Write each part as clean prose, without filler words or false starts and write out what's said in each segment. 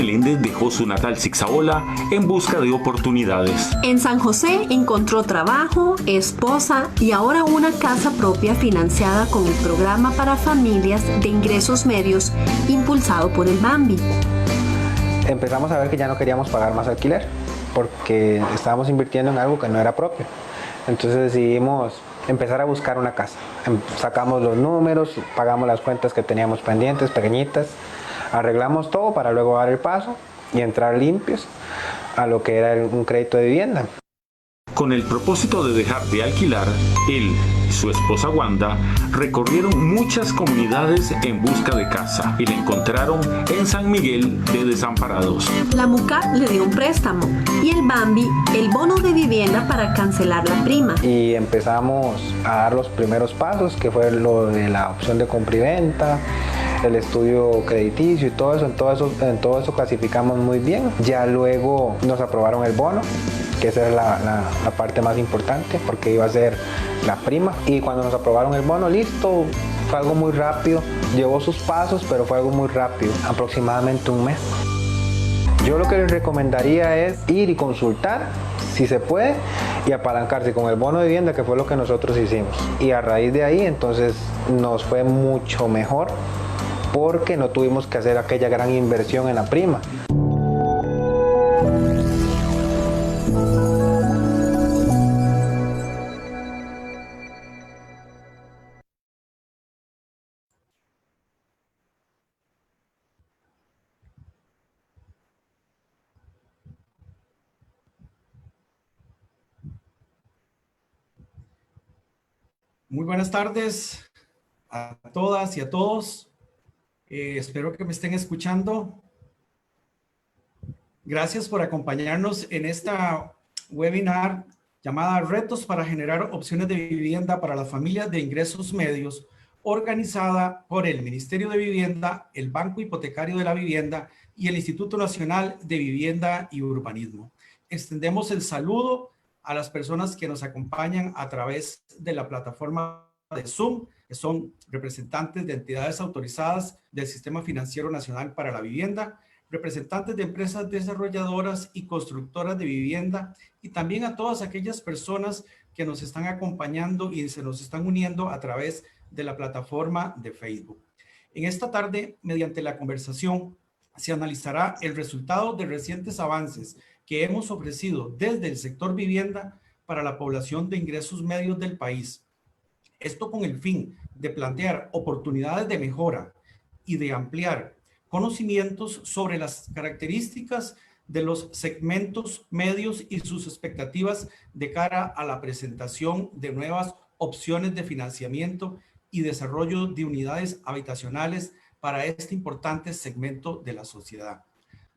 Meléndez dejó su natal Zixaola en busca de oportunidades. En San José encontró trabajo, esposa y ahora una casa propia financiada con el programa para familias de ingresos medios impulsado por el Bambi. Empezamos a ver que ya no queríamos pagar más alquiler porque estábamos invirtiendo en algo que no era propio. Entonces decidimos empezar a buscar una casa. Sacamos los números, pagamos las cuentas que teníamos pendientes, pequeñitas, arreglamos todo para luego dar el paso y entrar limpios a lo que era un crédito de vivienda. Con el propósito de dejar de alquilar, él y su esposa Wanda recorrieron muchas comunidades en busca de casa y la encontraron en San Miguel de Desamparados. La MUCA le dio un préstamo y el Bambi el bono de vivienda para cancelar la prima. Y empezamos a dar los primeros pasos, que fue lo de la opción de compra y venta, el estudio crediticio y todo eso. En todo eso clasificamos muy bien. Ya luego nos aprobaron el bono, que esa es la parte más importante porque iba a ser la prima. Y cuando nos aprobaron el bono, listo, fue algo muy rápido. Llevó sus pasos, pero fue algo muy rápido, aproximadamente un mes. Yo lo que les recomendaría es ir y consultar, si se puede, y apalancarse con el bono de vivienda, que fue lo que nosotros hicimos. Y a raíz de ahí, entonces, nos fue mucho mejor porque no tuvimos que hacer aquella gran inversión en la prima. Muy buenas tardes a todas y a todos. Espero que me estén escuchando. Gracias por acompañarnos en esta webinar llamada Retos para generar opciones de vivienda para las familias de ingresos medios, organizada por el Ministerio de Vivienda, el Banco Hipotecario de la Vivienda y el Instituto Nacional de Vivienda y Urbanismo. Extendemos el saludo a las personas que nos acompañan a través de la plataforma de Zoom, que son representantes de entidades autorizadas del Sistema Financiero Nacional para la Vivienda, representantes de empresas desarrolladoras y constructoras de vivienda, y también a todas aquellas personas que nos están acompañando y se nos están uniendo a través de la plataforma de Facebook. En esta tarde, mediante la conversación, se analizará el resultado de recientes avances que hemos ofrecido desde el sector vivienda para la población de ingresos medios del país. Esto con el fin de plantear oportunidades de mejora y de ampliar conocimientos sobre las características de los segmentos medios y sus expectativas de cara a la presentación de nuevas opciones de financiamiento y desarrollo de unidades habitacionales para este importante segmento de la sociedad.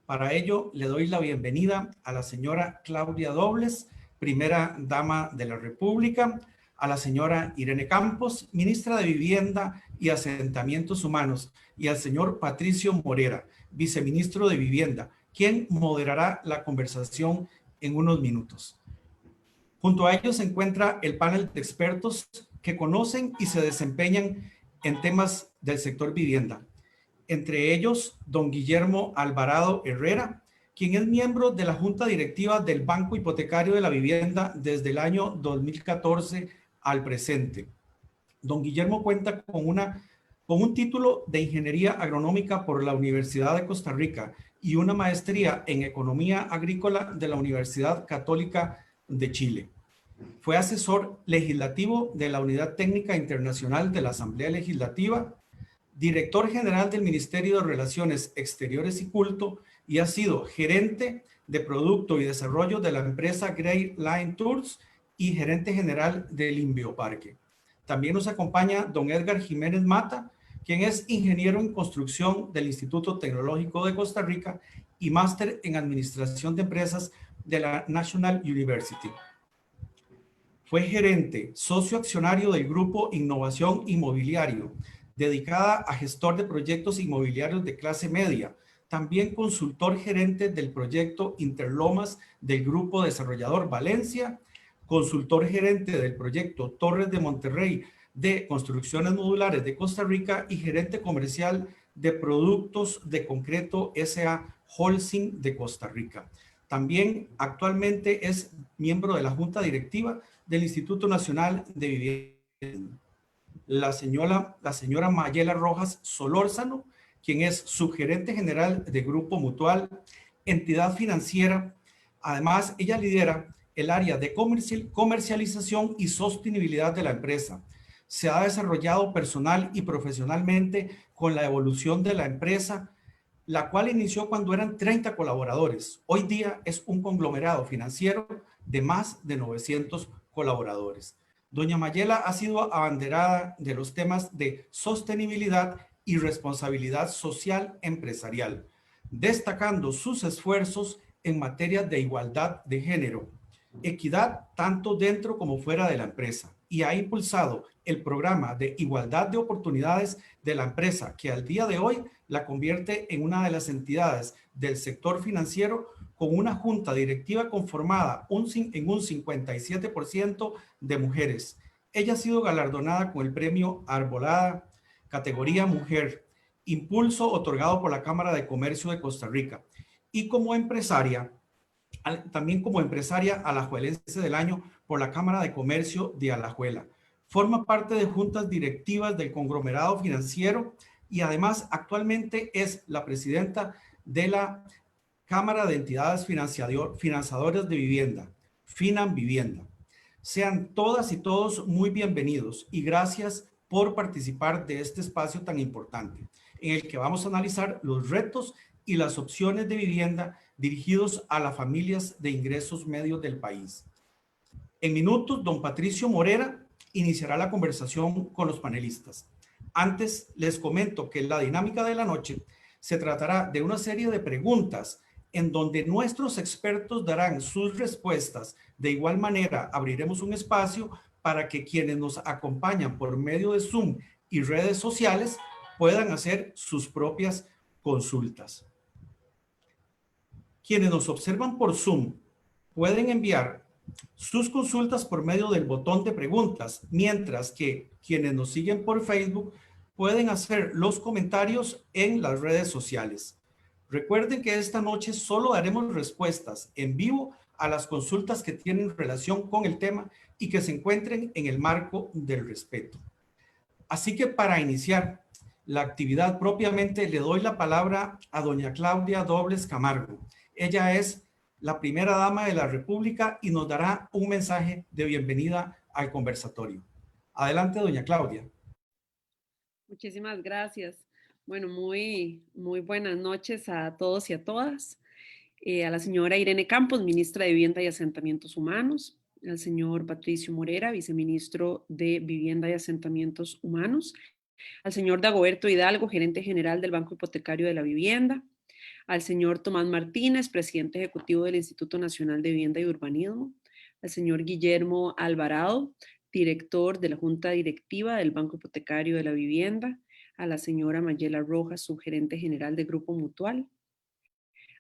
Para ello, le doy la bienvenida a la señora Claudia Dobles, primera dama de la República, a la señora Irene Campos, ministra de Vivienda y Asentamientos Humanos, y al señor Patricio Morera, viceministro de Vivienda, quien moderará la conversación en unos minutos. Junto a ellos se encuentra el panel de expertos que conocen y se desempeñan en temas del sector vivienda. Entre ellos, don Guillermo Alvarado Herrera, quien es miembro de la Junta Directiva del Banco Hipotecario de la Vivienda desde el año 2014 al presente. Don Guillermo cuenta con un título de Ingeniería Agronómica por la Universidad de Costa Rica y una maestría en Economía Agrícola de la Universidad Católica de Chile. Fue asesor legislativo de la Unidad Técnica Internacional de la Asamblea Legislativa, director general del Ministerio de Relaciones Exteriores y Culto, y ha sido gerente de producto y desarrollo de la empresa Great Line Tours y gerente general del Inbioparque. También nos acompaña don Edgar Jiménez Mata, quien es ingeniero en construcción del Instituto Tecnológico de Costa Rica y máster en administración de empresas de la National University. Fue gerente, socio accionario del Grupo Innovación Inmobiliario, dedicada a gestor de proyectos inmobiliarios de clase media. También consultor gerente del proyecto Interlomas del Grupo Desarrollador Valencia, consultor gerente del proyecto Torres de Monterrey de Construcciones Modulares de Costa Rica y gerente comercial de Productos de Concreto S.A. Holcim de Costa Rica. También actualmente es miembro de la Junta Directiva del Instituto Nacional de Vivienda. La señora Mayela Rojas Solórzano, quien es subgerente general de Grupo Mutual, entidad financiera. Además, ella lidera el área de comercialización y sostenibilidad de la empresa. Se ha desarrollado personal y profesionalmente con la evolución de la empresa, la cual inició cuando eran 30 colaboradores. Hoy día es un conglomerado financiero de más de 900 colaboradores. Doña Mayela ha sido abanderada de los temas de sostenibilidad y responsabilidad social empresarial, destacando sus esfuerzos en materia de igualdad de género, equidad tanto dentro como fuera de la empresa, y ha impulsado el programa de igualdad de oportunidades de la empresa, que al día de hoy la convierte en una de las entidades del sector financiero con una junta directiva conformada en un 57% de mujeres. Ella ha sido galardonada con el premio Arbolada, categoría Mujer, impulso otorgado por la Cámara de Comercio de Costa Rica. Y como empresaria, también como empresaria alajuelense del año por la Cámara de Comercio de Alajuela. Forma parte de juntas directivas del conglomerado financiero y además actualmente es la presidenta de la Cámara de Entidades Financiadoras de Vivienda, Finan Vivienda. Sean todas y todos muy bienvenidos y gracias por participar de este espacio tan importante, en el que vamos a analizar los retos y las opciones de vivienda dirigidos a las familias de ingresos medios del país. En minutos, don Patricio Morera iniciará la conversación con los panelistas. Antes, les comento que la dinámica de la noche se tratará de una serie de preguntas en donde nuestros expertos darán sus respuestas. De igual manera, abriremos un espacio para que quienes nos acompañan por medio de Zoom y redes sociales puedan hacer sus propias consultas. Quienes nos observan por Zoom pueden enviar sus consultas por medio del botón de preguntas, mientras que quienes nos siguen por Facebook pueden hacer los comentarios en las redes sociales. Recuerden que esta noche solo daremos respuestas en vivo a las consultas que tienen relación con el tema y que se encuentren en el marco del respeto. Así que para iniciar la actividad propiamente le doy la palabra a doña Claudia Dobles Camargo. Ella es la primera dama de la República y nos dará un mensaje de bienvenida al conversatorio. Adelante, doña Claudia. Muchísimas gracias. Bueno, muy buenas noches a todos y a todas. A la señora Irene Campos, ministra de Vivienda y Asentamientos Humanos, al señor Patricio Morera, viceministro de Vivienda y Asentamientos Humanos, al señor Dagoberto Hidalgo, gerente general del Banco Hipotecario de la Vivienda, al señor Tomás Martínez, presidente ejecutivo del Instituto Nacional de Vivienda y Urbanismo, al señor Guillermo Alvarado, director de la Junta Directiva del Banco Hipotecario de la Vivienda, a la señora Mayela Rojas, subgerente general de Grupo Mutual,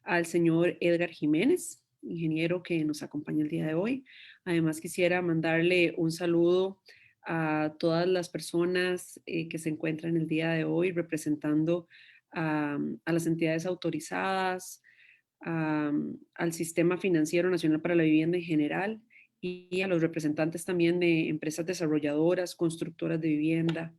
al señor Edgar Jiménez, ingeniero que nos acompaña el día de hoy. Además quisiera mandarle un saludo a todas las personas que se encuentran el día de hoy representando a las entidades autorizadas, al Sistema Financiero Nacional para la Vivienda en general y a los representantes también de empresas desarrolladoras, constructoras de vivienda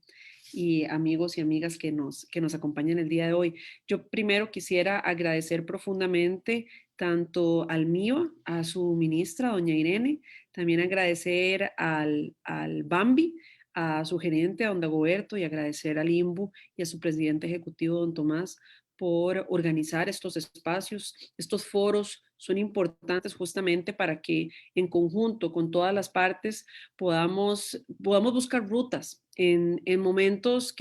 y amigos y amigas que nos acompañan el día de hoy. Yo primero quisiera agradecer profundamente tanto al MIVA, a su ministra, doña Irene, también agradecer al Bambi, a su gerente, a don Dagoberto, y agradecer al INBU y a su presidente ejecutivo, don Tomás, por organizar estos espacios. Estos foros son importantes justamente para que en conjunto con todas las partes podamos buscar rutas en momentos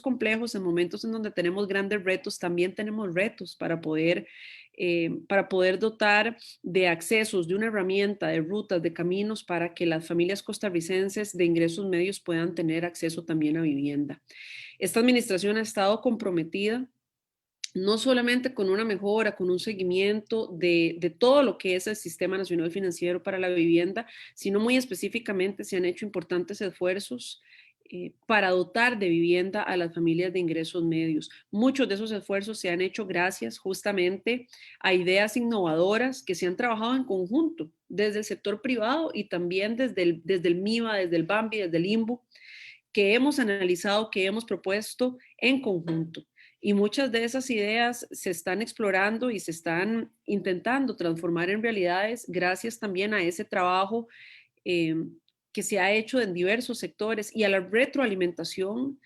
complejos, en momentos en donde tenemos grandes retos, también tenemos retos para poder dotar de accesos, de una herramienta, de rutas, de caminos para que las familias costarricenses de ingresos medios puedan tener acceso también a vivienda. Esta administración ha estado comprometida no solamente con una mejora, con un seguimiento de todo lo que es el Sistema Nacional Financiero para la Vivienda, sino muy específicamente se han hecho importantes esfuerzos para dotar de vivienda a las familias de ingresos medios. Muchos de esos esfuerzos se han hecho gracias justamente a ideas innovadoras que se han trabajado en conjunto desde el sector privado y también desde el MIVA, desde el BAMBI, desde el INBU, que hemos analizado, que hemos propuesto en conjunto. Y muchas de esas ideas se están explorando y se están intentando transformar en realidades gracias también a ese trabajo que se ha hecho en diversos sectores y a la retroalimentación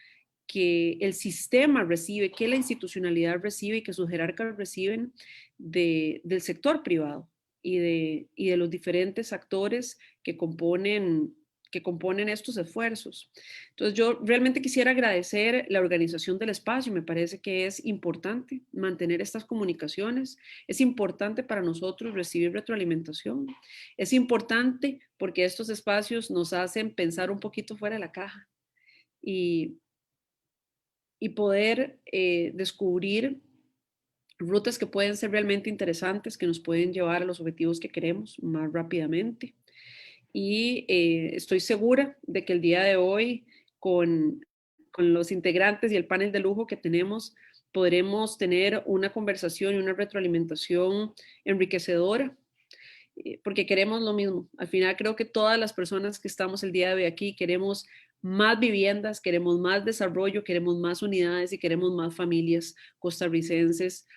que el sistema recibe, que la institucionalidad recibe y que sus jerarcas reciben del sector privado y de los diferentes actores que componen estos esfuerzos. Entonces yo realmente quisiera agradecer la organización del espacio, me parece que es importante mantener estas comunicaciones, es importante para nosotros recibir retroalimentación, es importante porque estos espacios nos hacen pensar un poquito fuera de la caja y poder descubrir rutas que pueden ser realmente interesantes, que nos pueden llevar a los objetivos que queremos más rápidamente. Y estoy segura de que el día de hoy, con los integrantes y el panel de lujo que tenemos, podremos tener una conversación y una retroalimentación enriquecedora, porque queremos lo mismo. Al final creo que todas las personas que estamos el día de hoy aquí queremos más viviendas, queremos más desarrollo, queremos más unidades y queremos más familias costarricenses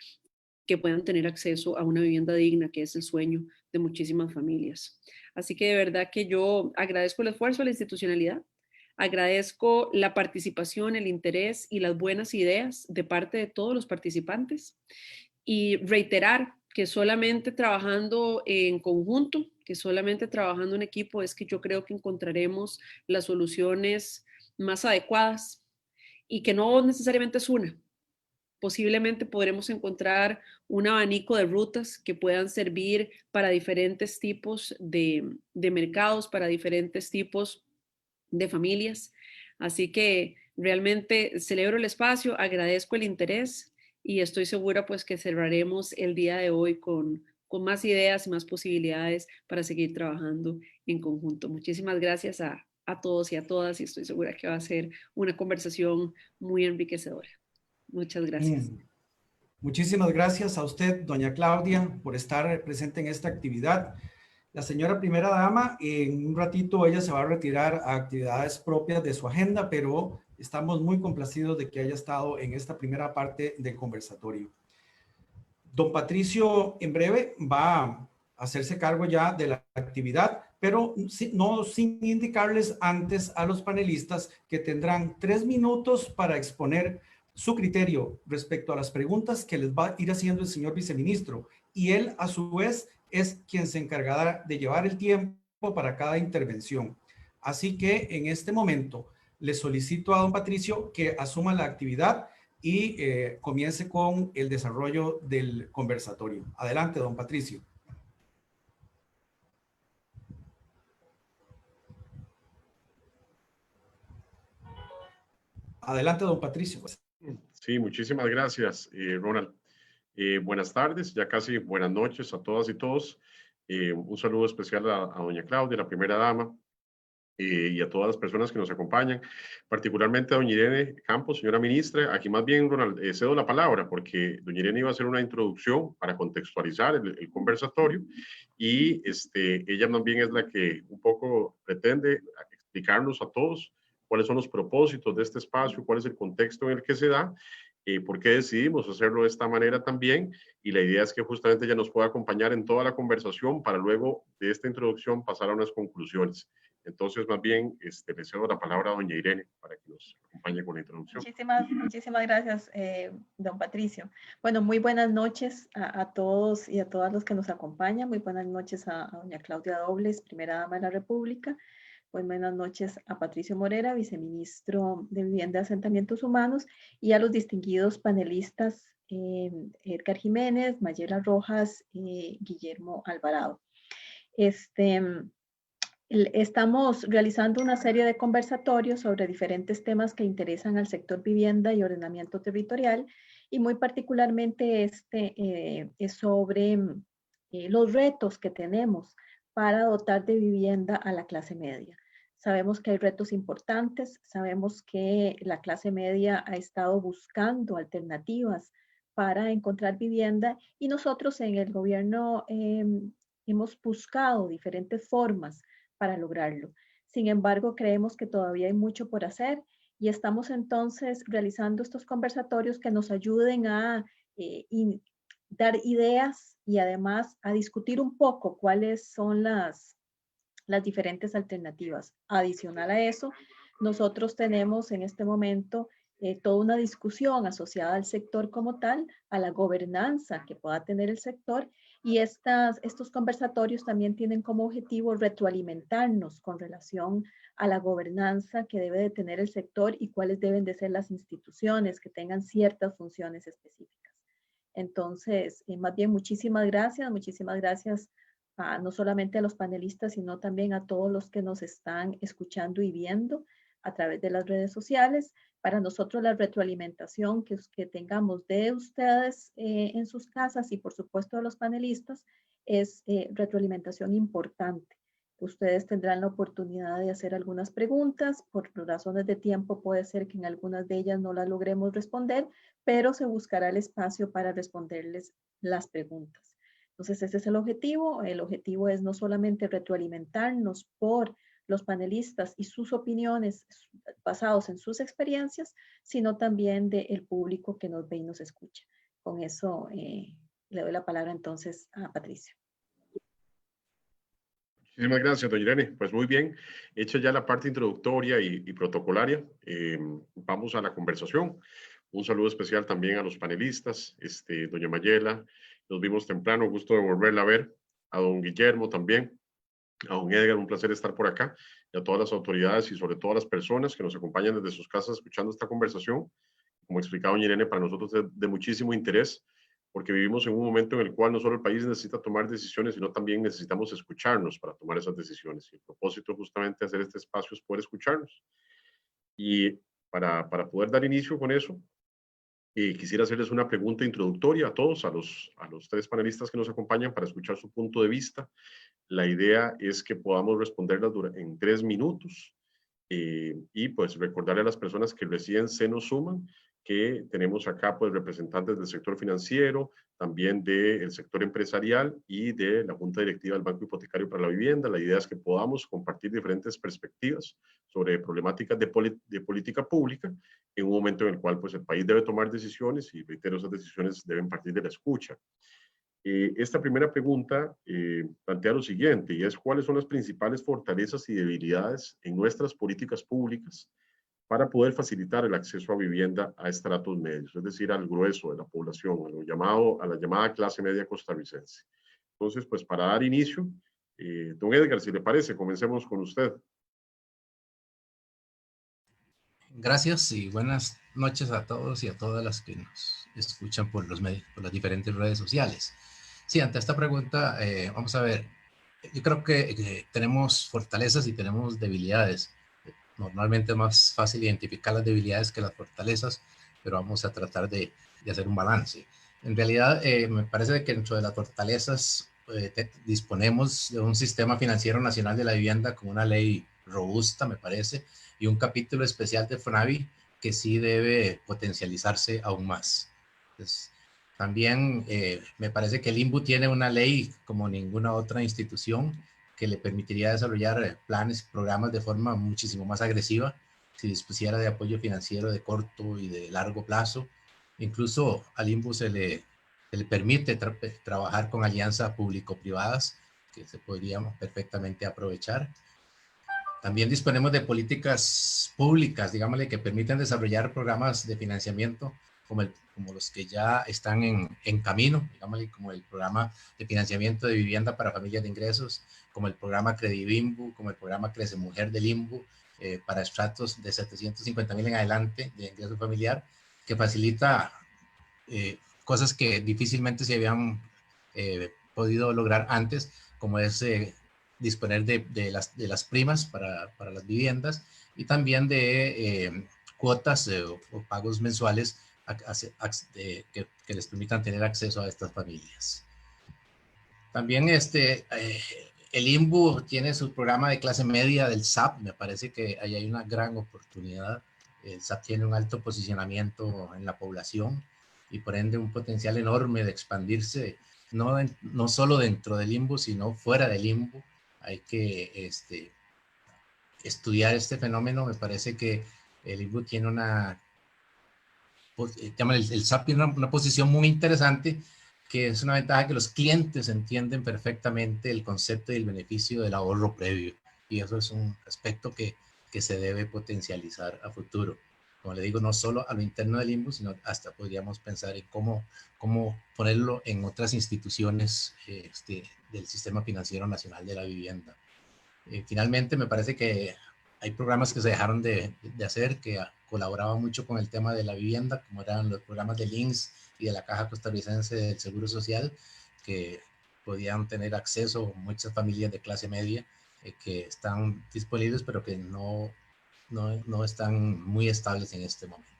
que puedan tener acceso a una vivienda digna, que es el sueño de muchísimas familias. Así que de verdad que yo agradezco el esfuerzo de la institucionalidad, agradezco la participación, el interés y las buenas ideas de parte de todos los participantes y reiterar que solamente trabajando en conjunto, que solamente trabajando en equipo es que yo creo que encontraremos las soluciones más adecuadas y que no necesariamente es una. Posiblemente podremos encontrar un abanico de rutas que puedan servir para diferentes tipos de mercados, para diferentes tipos de familias. Así que realmente celebro el espacio, agradezco el interés y estoy segura pues que cerraremos el día de hoy con más ideas y más posibilidades para seguir trabajando en conjunto. Muchísimas gracias a todos y a todas y estoy segura que va a ser una conversación muy enriquecedora. Muchas gracias. Muchísimas gracias a usted, doña Claudia, por estar presente en esta actividad. La señora primera dama, en un ratito ella se va a retirar a actividades propias de su agenda, pero estamos muy complacidos de que haya estado en esta primera parte del conversatorio. Don Patricio en breve va a hacerse cargo ya de la actividad, pero no sin indicarles antes a los panelistas que tendrán 3 minutos para exponer su criterio respecto a las preguntas que les va a ir haciendo el señor viceministro. Y él, a su vez, es quien se encargará de llevar el tiempo para cada intervención. Así que en este momento le solicito a don Patricio que asuma la actividad y comience con el desarrollo del conversatorio. Adelante, don Patricio. Adelante, don Patricio. Sí, muchísimas gracias, Ronald. Buenas tardes, ya casi buenas noches a todas y todos. Un saludo especial a doña Claudia, la primera dama, y a todas las personas que nos acompañan, particularmente a doña Irene Campos, señora ministra. Aquí más bien, Ronald, cedo la palabra porque doña Irene iba a hacer una introducción para contextualizar el conversatorio y ella más bien es la que un poco pretende explicarnos a todos cuáles son los propósitos de este espacio, cuál es el contexto en el que se da, por qué decidimos hacerlo de esta manera también, y la idea es que justamente ella nos pueda acompañar en toda la conversación para luego de esta introducción pasar a unas conclusiones. Entonces, más bien, le cedo la palabra a doña Irene para que nos acompañe con la introducción. Muchísimas gracias, don Patricio. Bueno, muy buenas noches a todos y a todas los que nos acompañan. Muy buenas noches a doña Claudia Dobles, primera dama de la República. Pues buenas noches a Patricio Morera, viceministro de Vivienda y Asentamientos Humanos, y a los distinguidos panelistas Edgar Jiménez, Mayela Rojas, Guillermo Alvarado. Estamos realizando una serie de conversatorios sobre diferentes temas que interesan al sector vivienda y ordenamiento territorial, y muy particularmente es sobre los retos que tenemos para dotar de vivienda a la clase media. Sabemos que hay retos importantes, sabemos que la clase media ha estado buscando alternativas para encontrar vivienda y nosotros en el gobierno hemos buscado diferentes formas para lograrlo. Sin embargo, creemos que todavía hay mucho por hacer y estamos entonces realizando estos conversatorios que nos ayuden a dar ideas y además a discutir un poco cuáles son las diferentes alternativas. Adicional a eso, nosotros tenemos en este momento toda una discusión asociada al sector como tal, a la gobernanza que pueda tener el sector, y estos conversatorios también tienen como objetivo retroalimentarnos con relación a la gobernanza que debe de tener el sector y cuáles deben de ser las instituciones que tengan ciertas funciones específicas. Entonces, más bien muchísimas gracias no solamente a los panelistas, sino también a todos los que nos están escuchando y viendo a través de las redes sociales. Para nosotros la retroalimentación que tengamos de ustedes en sus casas y por supuesto de los panelistas es retroalimentación importante. Ustedes tendrán la oportunidad de hacer algunas preguntas. Por razones de tiempo puede ser que en algunas de ellas no las logremos responder, pero se buscará el espacio para responderles las preguntas. Entonces, ese es el objetivo. El objetivo es no solamente retroalimentarnos por los panelistas y sus opiniones basados en sus experiencias, sino también del público que nos ve y nos escucha. Con eso le doy la palabra entonces a Patricio. Muchísimas gracias, doña Irene. Pues muy bien, hecha ya la parte introductoria y protocolaria, vamos a la conversación. Un saludo especial también a los panelistas, doña Mayela, nos vimos temprano, gusto de volverla a ver, a don Guillermo también, a don Edgar, un placer estar por acá, y a todas las autoridades y sobre todo a las personas que nos acompañan desde sus casas escuchando esta conversación. Como explicaba doña Irene, para nosotros es de muchísimo interés, porque vivimos en un momento en el cual no solo el país necesita tomar decisiones, sino también necesitamos escucharnos para tomar esas decisiones. Y el propósito justamente de hacer este espacio es poder escucharnos. Y para poder dar inicio con eso, quisiera hacerles una pregunta introductoria a todos, a los tres panelistas que nos acompañan para escuchar su punto de vista. La idea es que podamos responderlas en 3 minutos y pues recordarle a las personas que recién se nos suman que tenemos acá pues representantes del sector financiero, también del sector empresarial y de la Junta Directiva del Banco Hipotecario para la Vivienda. La idea es que podamos compartir diferentes perspectivas sobre problemáticas de política pública en un momento en el cual pues el país debe tomar decisiones y reitero, esas decisiones deben partir de la escucha. Esta primera pregunta plantea lo siguiente, y es: ¿cuáles son las principales fortalezas y debilidades en nuestras políticas públicas para poder facilitar el acceso a vivienda a estratos medios, es decir, al grueso de la población, a la llamada clase media costarricense? Entonces, pues para dar inicio, don Edgar, si le parece, comencemos con usted. Gracias y buenas noches a todos y a todas las que nos escuchan por los medios, por las diferentes redes sociales. Sí, ante esta pregunta, vamos a ver, yo creo que tenemos fortalezas y tenemos debilidades. Normalmente es más fácil identificar las debilidades que las fortalezas, pero vamos a tratar de hacer un balance. En realidad, me parece que dentro de las fortalezas disponemos de un sistema financiero nacional de la vivienda con una ley robusta, me parece, y un capítulo especial de FONAVI que sí debe potencializarse aún más. Entonces, también me parece que el INBU tiene una ley como ninguna otra institución que le permitiría desarrollar planes y programas de forma muchísimo más agresiva si dispusiera de apoyo financiero de corto y de largo plazo. Incluso al INBU se le permite trabajar con alianzas público-privadas que se podrían perfectamente aprovechar. También disponemos de políticas públicas, digámosle, que permiten desarrollar programas de financiamiento como los que ya están en camino, digámosle, como el programa de financiamiento de vivienda para familias de ingresos, como el programa Credivimbu, como el programa Crece Mujer del INBU, para estratos de 750,000 en adelante de ingreso familiar, que facilita cosas que difícilmente se habían podido lograr antes, como es disponer de las primas para las viviendas y también de cuotas o pagos mensuales que les permitan tener acceso a estas familias. También el INBU tiene su programa de clase media del SAP, me parece que ahí hay una gran oportunidad. El SAP tiene un alto posicionamiento en la población y por ende un potencial enorme de expandirse, no solo dentro del INBU, sino fuera del INBU. Hay que estudiar este fenómeno. Me parece que el INBU tiene el SAP tiene una posición muy interesante, que es una ventaja que los clientes entienden perfectamente el concepto y el beneficio del ahorro previo. Y eso es un aspecto que se debe potencializar a futuro. Como le digo, no solo a lo interno del INBU, sino hasta podríamos pensar en cómo ponerlo en otras instituciones del Sistema Financiero Nacional de la Vivienda. Finalmente, me parece que hay programas que se dejaron de hacer, que colaboraban mucho con el tema de la vivienda, como eran los programas del INSS y de la Caja Costarricense del Seguro Social, que podían tener acceso muchas familias de clase media que están disponibles, pero que no están muy estables en este momento.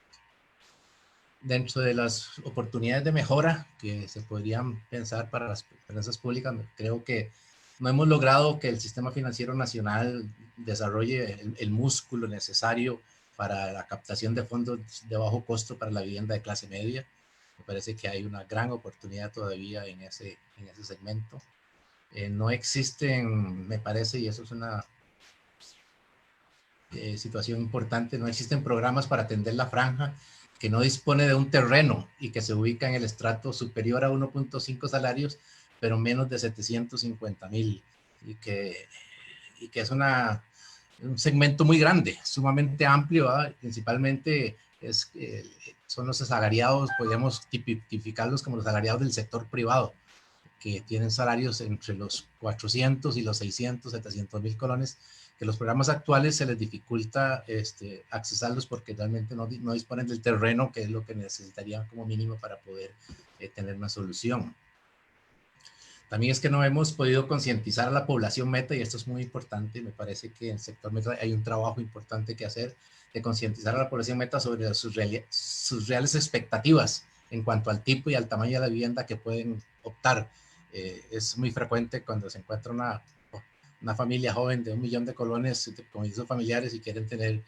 Dentro de las oportunidades de mejora que se podrían pensar para las empresas públicas, creo que no hemos logrado que el Sistema Financiero Nacional desarrolle el músculo necesario para la captación de fondos de bajo costo para la vivienda de clase media. Me parece que hay una gran oportunidad todavía en ese segmento. No existen, me parece, y eso es una situación importante, no existen programas para atender la franja que no dispone de un terreno y que se ubica en el estrato superior a 1.5 salarios, pero menos de 750,000, y que es un segmento muy grande, sumamente amplio, ¿verdad? Principalmente son los asalariados, podríamos tipificarlos como los asalariados del sector privado, que tienen salarios entre los 400 y los 600, 700,000 colones, que los programas actuales se les dificulta accesarlos porque realmente no disponen del terreno, que es lo que necesitarían como mínimo para poder tener una solución. También es que no hemos podido concientizar a la población meta, y esto es muy importante. Me parece que en el sector meta hay un trabajo importante que hacer, de concientizar a la población meta sobre sus reales expectativas en cuanto al tipo y al tamaño de la vivienda que pueden optar. Es muy frecuente cuando se encuentra una familia joven de 1 millón de colones con ingresos familiares y quieren tener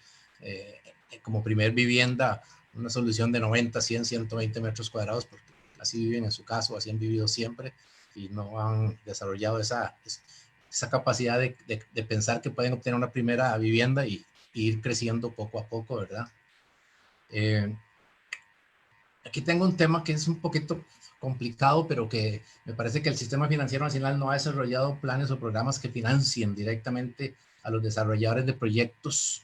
como primer vivienda una solución de 90, 100, 120 metros cuadrados, porque así viven en su caso, así han vivido siempre, y no han desarrollado esa capacidad de pensar que pueden obtener una primera vivienda y ir creciendo poco a poco, ¿verdad? Aquí tengo un tema que es un poquito complicado, pero que me parece que el Sistema Financiero Nacional no ha desarrollado planes o programas que financien directamente a los desarrolladores de proyectos,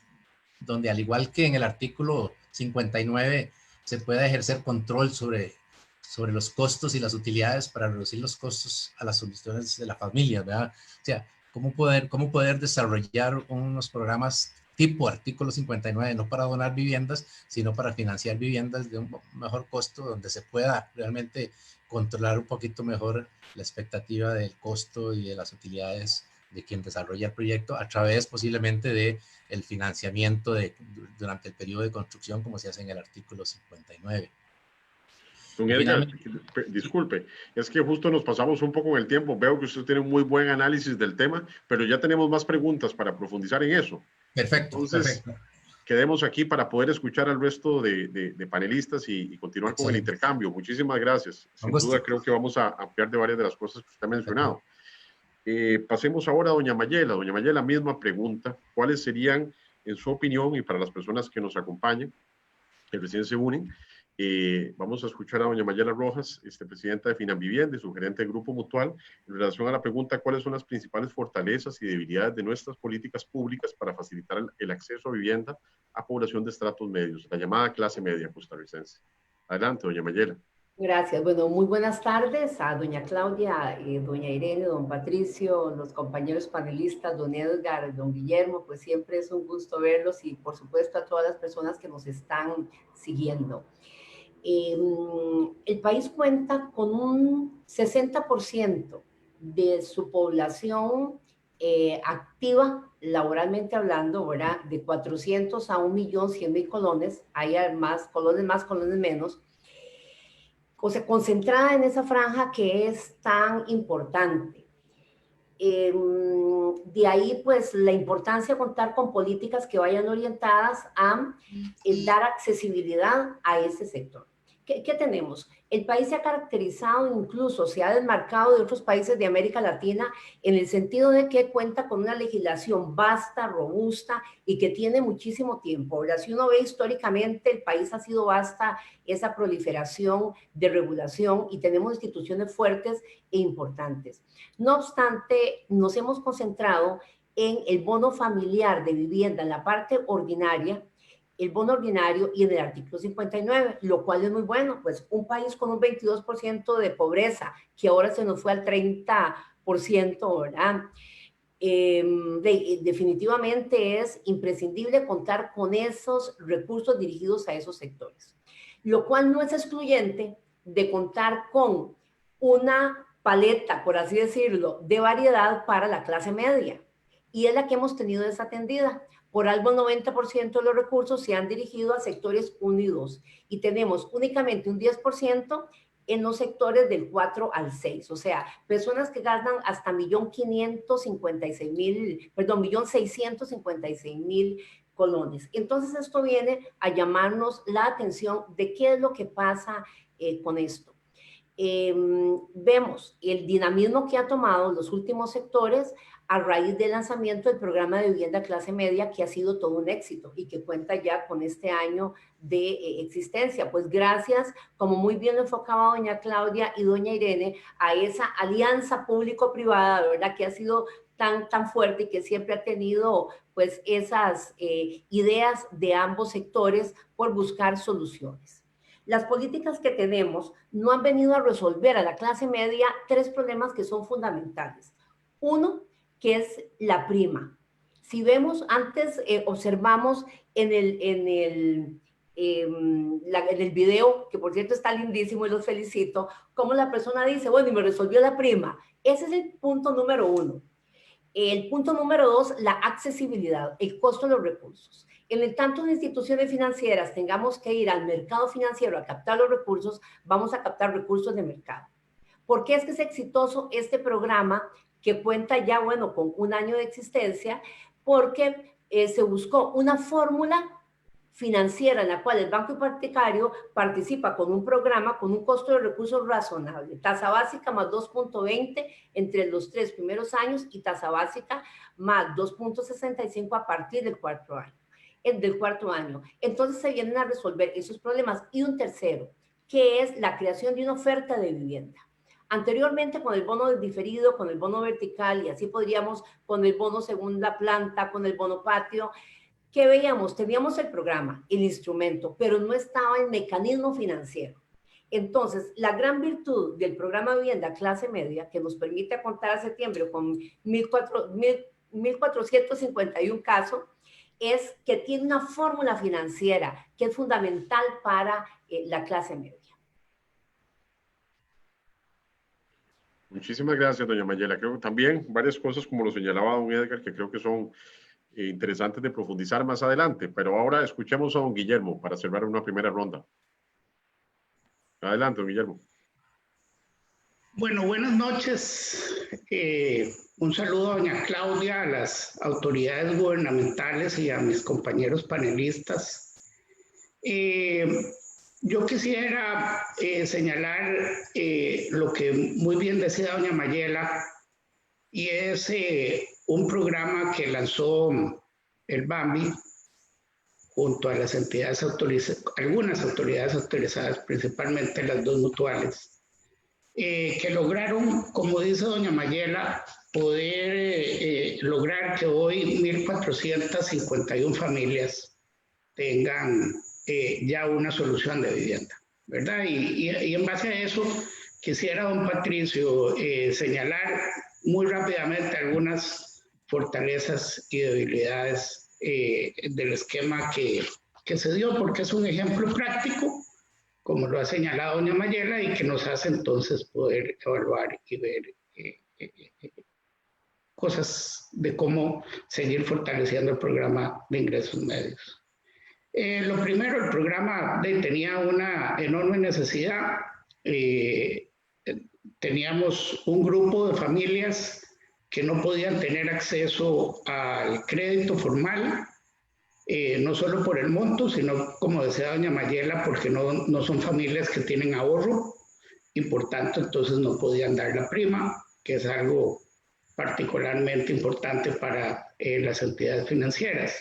donde al igual que en el artículo 59 se pueda ejercer control sobre los costos y las utilidades para reducir los costos a las soluciones de la familia, ¿verdad? O sea, cómo poder desarrollar unos programas tipo artículo 59, no para donar viviendas, sino para financiar viviendas de un mejor costo, donde se pueda realmente controlar un poquito mejor la expectativa del costo y de las utilidades de quien desarrolla el proyecto, a través posiblemente de el financiamiento durante el periodo de construcción, como se hace en el artículo 59. Don Edgar, disculpe, es que justo nos pasamos un poco en el tiempo. Veo que usted tiene un muy buen análisis del tema, pero ya tenemos más preguntas para profundizar en eso. Perfecto. Entonces, quedemos aquí para poder escuchar al resto de panelistas y continuar con el intercambio. Muchísimas gracias. Sin duda creo que vamos a ampliar de varias de las cosas que usted ha mencionado. Pasemos ahora a doña Mayela. Doña Mayela, misma pregunta. ¿Cuáles serían, en su opinión, y para las personas que nos acompañan, que recién se unen, vamos a escuchar a doña Mayela Rojas, presidenta de Finanvivienda y su gerente de Grupo Mutual, en relación a la pregunta: ¿cuáles son las principales fortalezas y debilidades de nuestras políticas públicas para facilitar el acceso a vivienda a población de estratos medios, la llamada clase media costarricense? Adelante, doña Mayela. Gracias. Bueno, muy buenas tardes a doña Claudia, doña Irene, don Patricio, los compañeros panelistas, don Edgar, don Guillermo. Pues siempre es un gusto verlos, y por supuesto a todas las personas que nos están siguiendo. El país cuenta con un 60% de su población activa laboralmente hablando, ¿verdad? De 400 a 1.100.000 colones. Hay más, colones menos. O sea, concentrada en esa franja que es tan importante. De ahí, pues, la importancia de contar con políticas que vayan orientadas a dar accesibilidad a este sector. ¿Qué tenemos? El país se ha caracterizado, incluso se ha desmarcado de otros países de América Latina en el sentido de que cuenta con una legislación vasta, robusta y que tiene muchísimo tiempo. Ahora, si uno ve históricamente, el país ha sido vasta esa proliferación de regulación y tenemos instituciones fuertes e importantes. No obstante, nos hemos concentrado en el bono familiar de vivienda, en la parte ordinaria, el bono ordinario y en el artículo 59, lo cual es muy bueno, pues un país con un 22% de pobreza, que ahora se nos fue al 30%, ¿verdad? Definitivamente es imprescindible contar con esos recursos dirigidos a esos sectores, lo cual no es excluyente de contar con una paleta, por así decirlo, de variedad para la clase media, y es la que hemos tenido desatendida. Por algo el 90% de los recursos se han dirigido a sectores 1 y 2 y tenemos únicamente un 10% en los sectores del 4 al 6, o sea, personas que ganan hasta 1.656.000 colones. Entonces esto viene a llamarnos la atención de qué es lo que pasa con esto. Vemos el dinamismo que ha tomado los últimos sectores a raíz del lanzamiento del programa de vivienda clase media, que ha sido todo un éxito y que cuenta ya con este año de existencia. Pues gracias, como muy bien lo enfocaba doña Claudia y doña Irene, a esa alianza público-privada, ¿verdad?, que ha sido tan fuerte y que siempre ha tenido pues esas ideas de ambos sectores por buscar soluciones. Las políticas que tenemos no han venido a resolver a la clase media 3 problemas que son fundamentales. Uno, que es la prima. Si vemos, antes observamos en el video, que por cierto está lindísimo y los felicito, cómo la persona dice, bueno, y me resolvió la prima. Ese es el punto número 1. El punto número 2, la accesibilidad, el costo de los recursos. En el tanto de instituciones financieras tengamos que ir al mercado financiero a captar los recursos, vamos a captar recursos de mercado. ¿Por qué es que es exitoso este programa que cuenta ya, bueno, con un año de existencia? Porque se buscó una fórmula financiera en la cual el banco hipotecario participa con un programa con un costo de recursos razonable, tasa básica más 2.20 entre los 3 primeros años y tasa básica más 2.65 a partir del cuarto año. Entonces se vienen a resolver esos problemas. Y un tercero, que es la creación de una oferta de vivienda. Anteriormente con el bono diferido, con el bono vertical y así podríamos con el bono segunda planta, con el bono patio, ¿qué veíamos? Teníamos el programa, el instrumento, pero no estaba el mecanismo financiero. Entonces, la gran virtud del programa Vivienda Clase Media, que nos permite contar a septiembre con 1.451 casos, es que tiene una fórmula financiera que es fundamental para la clase media. Muchísimas gracias, doña Mayela. Creo que también varias cosas, como lo señalaba don Edgar, que creo que son interesantes de profundizar más adelante. Pero ahora escuchemos a don Guillermo para cerrar una primera ronda. Adelante, don Guillermo. Bueno, buenas noches. Un saludo a doña Claudia, a las autoridades gubernamentales y a mis compañeros panelistas. Yo quisiera señalar lo que muy bien decía doña Mayela, y es un programa que lanzó el BAMBI junto a las entidades autorizadas, algunas autoridades autorizadas, principalmente las 2 mutuales, que lograron, como dice doña Mayela, poder lograr que hoy 1.451 familias tengan ya una solución de vivienda, ¿verdad? Y en base a eso, quisiera, don Patricio, señalar muy rápidamente algunas fortalezas y debilidades del esquema que se dio, porque es un ejemplo práctico, como lo ha señalado doña Mayela, y que nos hace entonces poder evaluar y ver cosas de cómo seguir fortaleciendo el programa de ingresos medios. Lo primero, el programa tenía una enorme necesidad. Teníamos un grupo de familias que no podían tener acceso al crédito formal, no solo por el monto, sino, como decía doña Mayela, porque no son familias que tienen ahorro y por tanto entonces no podían dar la prima, que es algo particularmente importante para las entidades financieras.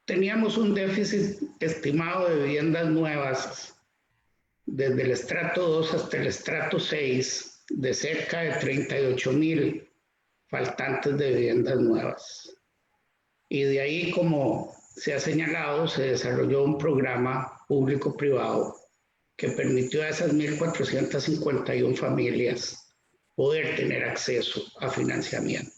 Teníamos un déficit estimado de viviendas nuevas desde el estrato 2 hasta el estrato 6 de cerca de 38,000 faltantes de viviendas nuevas. Y de ahí, como se ha señalado, se desarrolló un programa público-privado que permitió a esas 1.451 familias poder tener acceso a financiamiento.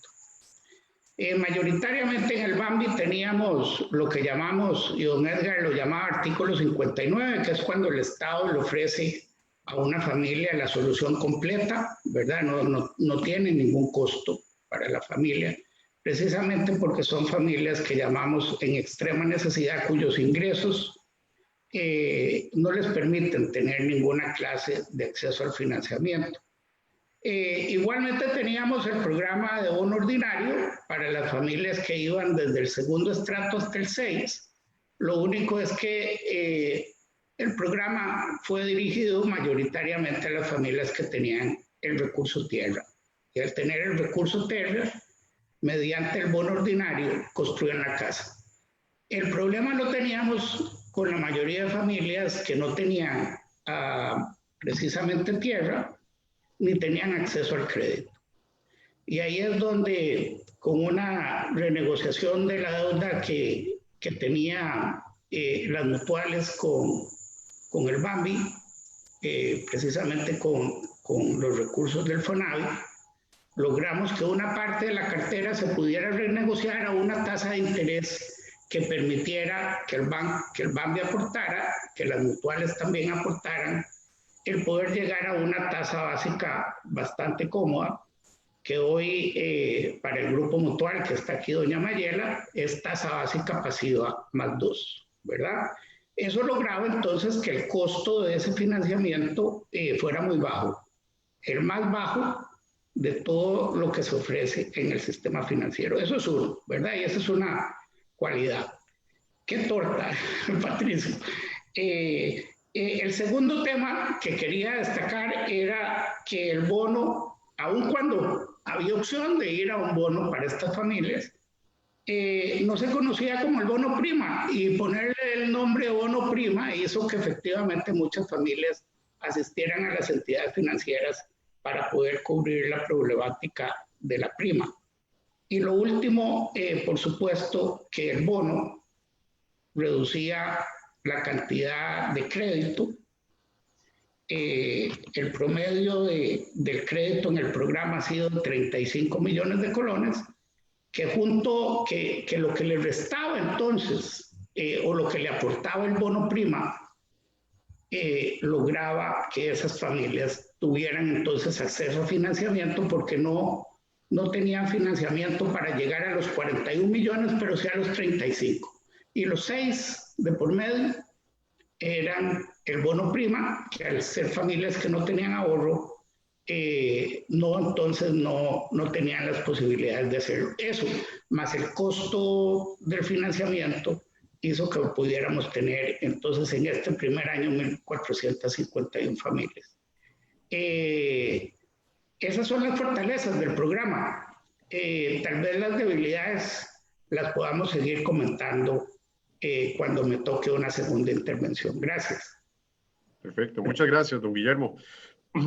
Mayoritariamente en el Bambi teníamos lo que llamamos, y don Edgar lo llamaba artículo 59, que es cuando el Estado le ofrece a una familia la solución completa, ¿verdad? No tiene ningún costo para la familia, precisamente porque son familias que llamamos en extrema necesidad, cuyos ingresos no les permiten tener ninguna clase de acceso al financiamiento. Igualmente teníamos el programa de bono ordinario para las familias que iban desde el segundo estrato hasta el 6. Lo único es que el programa fue dirigido mayoritariamente a las familias que tenían el recurso tierra. Y al tener el recurso tierra, mediante el bono ordinario, construían la casa. El problema lo teníamos con la mayoría de familias que no tenían precisamente tierra, ni tenían acceso al crédito. Y ahí es donde, con una renegociación de la deuda que tenía las mutuales con el Bambi, precisamente con los recursos del FONAVI, logramos que una parte de la cartera se pudiera renegociar a una tasa de interés que permitiera que el Bambi aportara, que las mutuales también aportaran, el poder llegar a una tasa básica bastante cómoda, que hoy para el grupo mutual, que está aquí doña Mayela, es tasa básica pasiva más 2, ¿verdad? Eso lograba entonces que el costo de ese financiamiento fuera muy bajo, el más bajo de todo lo que se ofrece en el sistema financiero. Eso es uno, ¿verdad? Y esa es una cualidad. ¡Qué torta, Patricio! El segundo tema que quería destacar era que el bono, aun cuando había opción de ir a un bono para estas familias, no se conocía como el bono prima, y ponerle el nombre bono prima hizo que efectivamente muchas familias asistieran a las entidades financieras para poder cubrir la problemática de la prima. Y lo último, por supuesto, que el bono reducía la cantidad de crédito. El promedio del crédito en el programa ha sido 35 millones de colones, que lo que le restaba entonces, o lo que le aportaba el bono prima, lograba que esas familias tuvieran entonces acceso a financiamiento, porque no tenían financiamiento para llegar a los 41 millones, pero sí a los 35. Y los 6 de por medio eran el bono prima, que al ser familias que no tenían ahorro, entonces no tenían las posibilidades de hacerlo. Eso, más el costo del financiamiento, hizo que pudiéramos tener entonces en este primer año 1.451 familias. Esas son las fortalezas del programa. Tal vez las debilidades las podamos seguir comentando cuando me toque una segunda intervención. Gracias. Perfecto, muchas gracias, don Guillermo.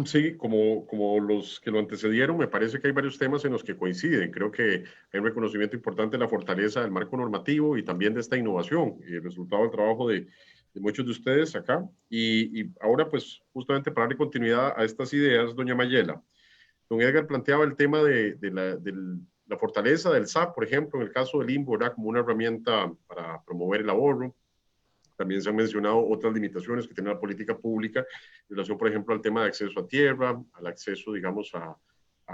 Sí, como los que lo antecedieron, me parece que hay varios temas en los que coinciden. Creo que hay un reconocimiento importante de la fortaleza del marco normativo y también de esta innovación, el resultado del trabajo de muchos de ustedes acá. Y ahora, pues, justamente para darle continuidad a estas ideas, doña Mayela, don Edgar planteaba el tema de la fortaleza del SAP, por ejemplo, en el caso del INBO, ¿verdad? Como una herramienta para promover el ahorro. También se han mencionado otras limitaciones que tiene la política pública en relación, por ejemplo, al tema de acceso a tierra, al acceso, digamos, a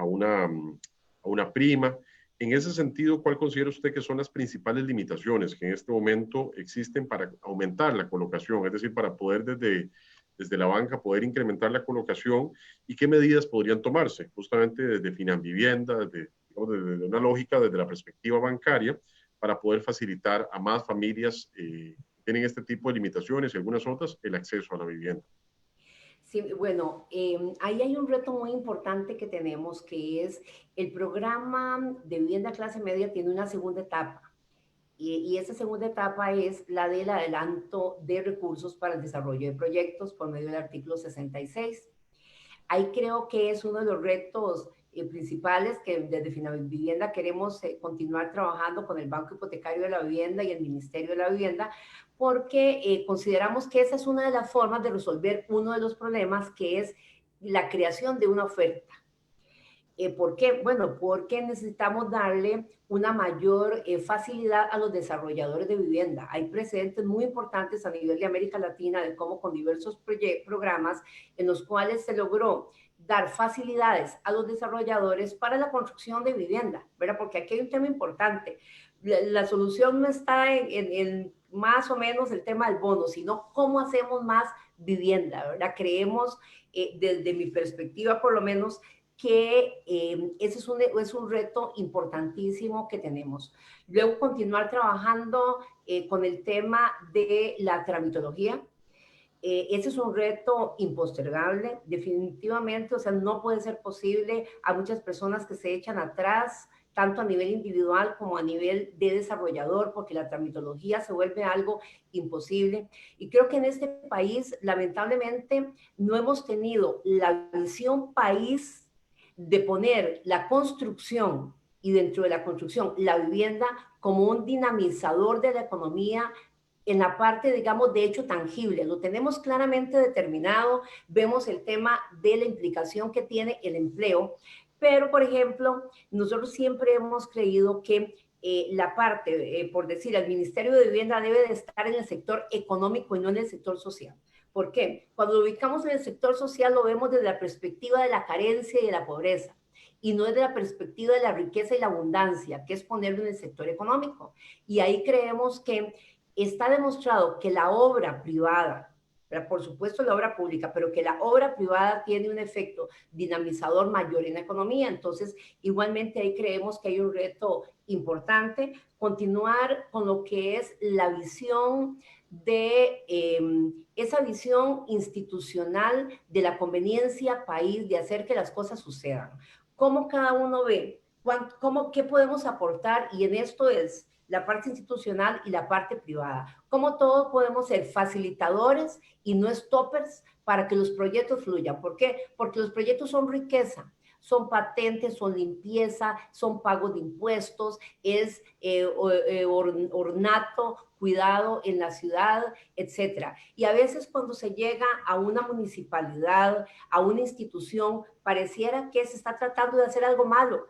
una prima. En ese sentido, ¿cuál considera usted que son las principales limitaciones que en este momento existen para aumentar la colocación? Es decir, para poder desde desde la banca poder incrementar la colocación y qué medidas podrían tomarse, justamente desde Finanvivienda, desde una lógica, desde la perspectiva bancaria, para poder facilitar a más familias que tienen este tipo de limitaciones y algunas otras, el acceso a la vivienda. Sí, bueno, ahí hay un reto muy importante que tenemos, que es el programa de vivienda clase media tiene una segunda etapa. Y esa segunda etapa es la del adelanto de recursos para el desarrollo de proyectos por medio del artículo 66. Ahí creo que es uno de los retos principales que desde Finanvivienda queremos continuar trabajando con el Banco Hipotecario de la Vivienda y el Ministerio de la Vivienda, porque consideramos que esa es una de las formas de resolver uno de los problemas, que es la creación de una oferta. ¿Por qué? Bueno, porque necesitamos darle una mayor facilidad a los desarrolladores de vivienda. Hay precedentes muy importantes a nivel de América Latina de cómo con diversos programas en los cuales se logró dar facilidades a los desarrolladores para la construcción de vivienda, ¿verdad? Porque aquí hay un tema importante. La solución no está en más o menos el tema del bono, sino cómo hacemos más vivienda, ¿verdad? Creemos, desde mi perspectiva por lo menos, que ese es un reto importantísimo que tenemos. Luego continuar trabajando con el tema de la tramitología. Ese es un reto impostergable, definitivamente, o sea, no puede ser posible. Hay muchas personas que se echan atrás, tanto a nivel individual como a nivel de desarrollador, porque la tramitología se vuelve algo imposible. Y creo que en este país, lamentablemente, no hemos tenido la visión país de poner la construcción y dentro de la construcción la vivienda como un dinamizador de la economía en la parte, digamos, de hecho tangible. Lo tenemos claramente determinado, vemos el tema de la implicación que tiene el empleo, pero, por ejemplo, nosotros siempre hemos creído que la parte, por decir, el Ministerio de Vivienda debe de estar en el sector económico y no en el sector social. ¿Por qué? Cuando lo ubicamos en el sector social lo vemos desde la perspectiva de la carencia y de la pobreza, y no desde la perspectiva de la riqueza y la abundancia, que es ponerlo en el sector económico. Y ahí creemos que está demostrado que la obra privada, por supuesto la obra pública, pero que la obra privada tiene un efecto dinamizador mayor en la economía. Entonces, igualmente ahí creemos que hay un reto importante, continuar con lo que es la visión de esa visión institucional de la conveniencia país, de hacer que las cosas sucedan. ¿Cómo cada uno ve? ¿Qué podemos aportar? Y en esto es la parte institucional y la parte privada. ¿Cómo todos podemos ser facilitadores y no stoppers para que los proyectos fluyan? ¿Por qué? Porque los proyectos son riqueza, son patentes, son limpieza, son pagos de impuestos, es ornato, cuidado en la ciudad, etcétera. Y a veces cuando se llega a una municipalidad, a una institución, pareciera que se está tratando de hacer algo malo.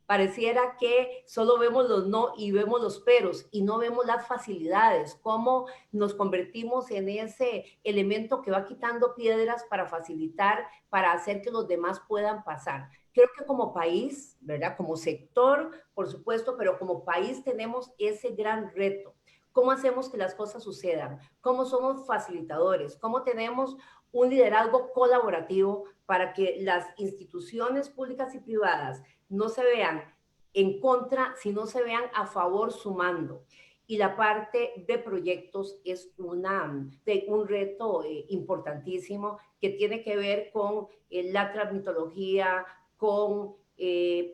Pareciera que solo vemos los no y vemos los peros y no vemos las facilidades, cómo nos convertimos en ese elemento que va quitando piedras para facilitar, para hacer que los demás puedan pasar. Creo que como país, ¿verdad? Como sector, por supuesto, pero como país tenemos ese gran reto. ¿Cómo hacemos que las cosas sucedan? ¿Cómo somos facilitadores? ¿Cómo tenemos un liderazgo colaborativo para que las instituciones públicas y privadas no se vean en contra, sino se vean a favor sumando? Y la parte de proyectos es un reto importantísimo que tiene que ver con la tramitología, con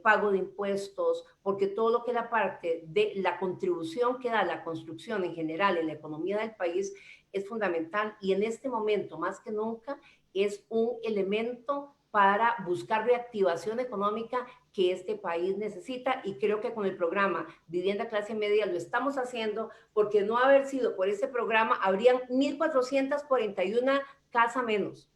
pago de impuestos, porque todo lo que es la parte de la contribución que da la construcción en general en la economía del país es fundamental, y en este momento más que nunca es un elemento para buscar reactivación económica que este país necesita, y creo que con el programa Vivienda Clase Media lo estamos haciendo, porque no haber sido por ese programa habrían 1.441 casas menos.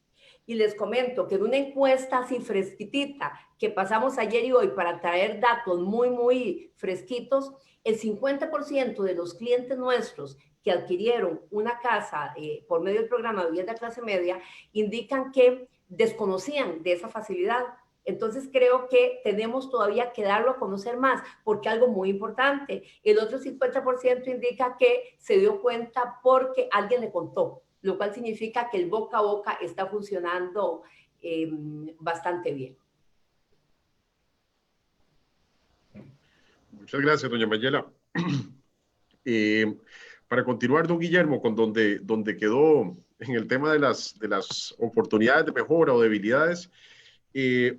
Y les comento que en una encuesta así fresquitita que pasamos ayer y hoy para traer datos muy, muy fresquitos, el 50% de los clientes nuestros que adquirieron una casa por medio del programa Vivienda Clase Media indican que desconocían de esa facilidad. Entonces creo que tenemos todavía que darlo a conocer más, porque algo muy importante, el otro 50% indica que se dio cuenta porque alguien le contó. lo cual significa que el boca a boca está funcionando bastante bien. Muchas gracias, doña Mayela. Para continuar, don Guillermo, con donde quedó en el tema de las oportunidades de mejora o debilidades,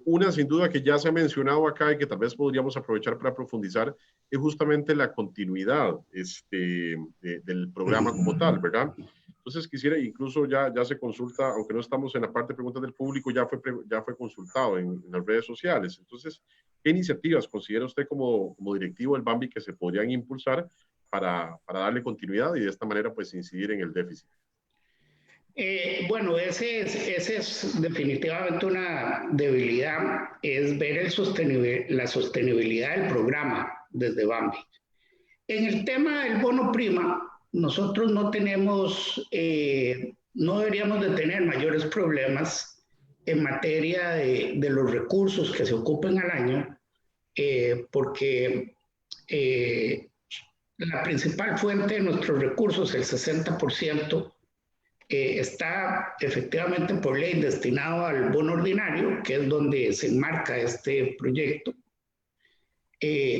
una sin duda que ya se ha mencionado acá y que tal vez podríamos aprovechar para profundizar es justamente la continuidad del programa como tal, ¿verdad? Entonces quisiera, incluso ya se consulta, aunque no estamos en la parte de preguntas del público, ya fue consultado en las redes sociales. Entonces, ¿qué iniciativas considera usted como directivo del Bambi que se podrían impulsar para darle continuidad y de esta manera pues incidir en el déficit? Bueno, ese es definitivamente una debilidad, es ver la sostenibilidad del programa desde Bambi. En el tema del bono prima, nosotros no deberíamos de tener mayores problemas en materia de los recursos que se ocupen al año, porque la principal fuente de nuestros recursos, el 60%, está efectivamente por ley destinado al bono ordinario, que es donde se enmarca este proyecto.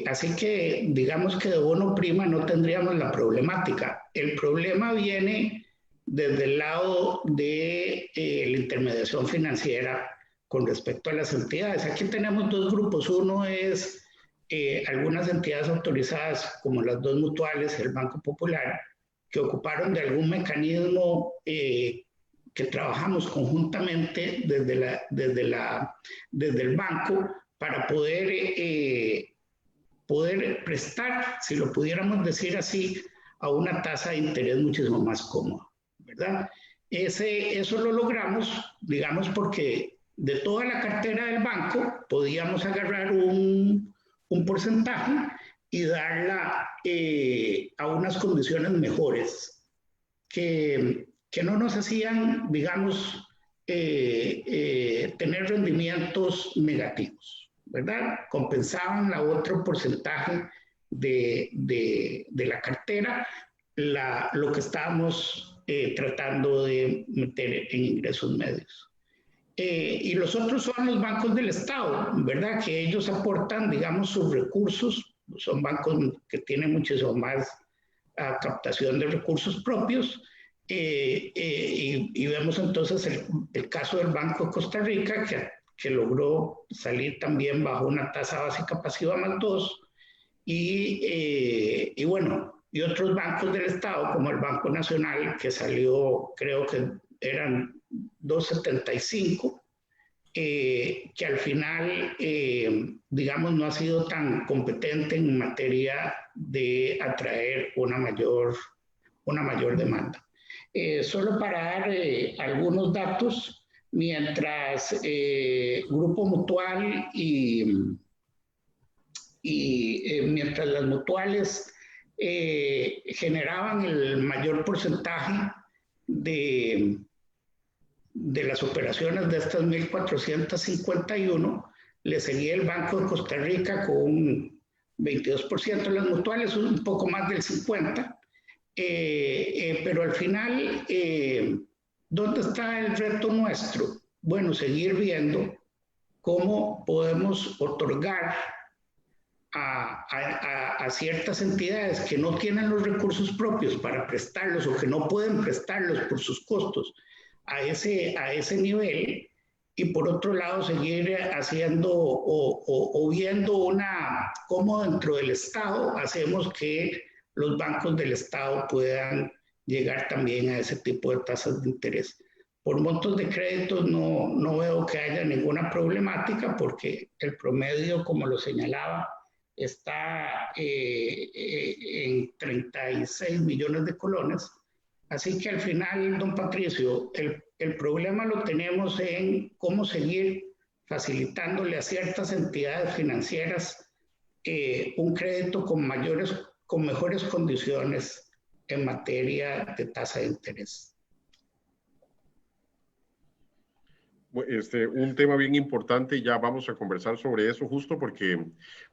Así que digamos que de bono prima no tendríamos la problemática. El problema viene desde el lado de la intermediación financiera con respecto a las entidades. Aquí tenemos dos grupos. Uno es algunas entidades autorizadas como las dos mutuales, el Banco Popular, que ocuparon de algún mecanismo que trabajamos conjuntamente desde el banco para poder prestar, si lo pudiéramos decir así, a una tasa de interés muchísimo más cómoda, ¿verdad? Eso lo logramos, digamos, porque de toda la cartera del banco podíamos agarrar un porcentaje y darla a unas condiciones mejores que no nos hacían, digamos, tener rendimientos negativos, ¿verdad? Compensaban la otro porcentaje de la cartera, lo que estábamos tratando de meter en ingresos medios. Y los otros son los bancos del Estado, ¿verdad? Que ellos aportan, digamos, sus recursos. Son bancos que tienen muchísimo más captación de recursos propios. Y vemos entonces el caso del Banco de Costa Rica, que logró salir también bajo una tasa básica pasiva más 2. Y bueno, y otros bancos del Estado, como el Banco Nacional, que salió, creo que eran 2.75, que al final, digamos, no ha sido tan competente en materia de atraer una mayor demanda. Solo para dar algunos datos, mientras Grupo Mutual mientras las mutuales generaban el mayor porcentaje de las operaciones de estas 1.451, le seguía el Banco de Costa Rica con un 22%, las mutuales un poco más del 50%, pero al final, ¿dónde está el reto nuestro? Bueno, seguir viendo cómo podemos otorgar a ciertas entidades que no tienen los recursos propios para prestarlos o que no pueden prestarlos por sus costos a ese nivel, y por otro lado seguir haciendo o viendo cómo dentro del Estado hacemos que los bancos del Estado puedan llegar también a ese tipo de tasas de interés. Por montos de créditos no veo que haya ninguna problemática, porque el promedio, como lo señalaba, está en 36 millones de colones. Así que al final, don Patricio, el problema lo tenemos en cómo seguir facilitándole a ciertas entidades financieras un crédito con mejores condiciones en materia de tasa de interés. Un tema bien importante, y ya vamos a conversar sobre eso justo porque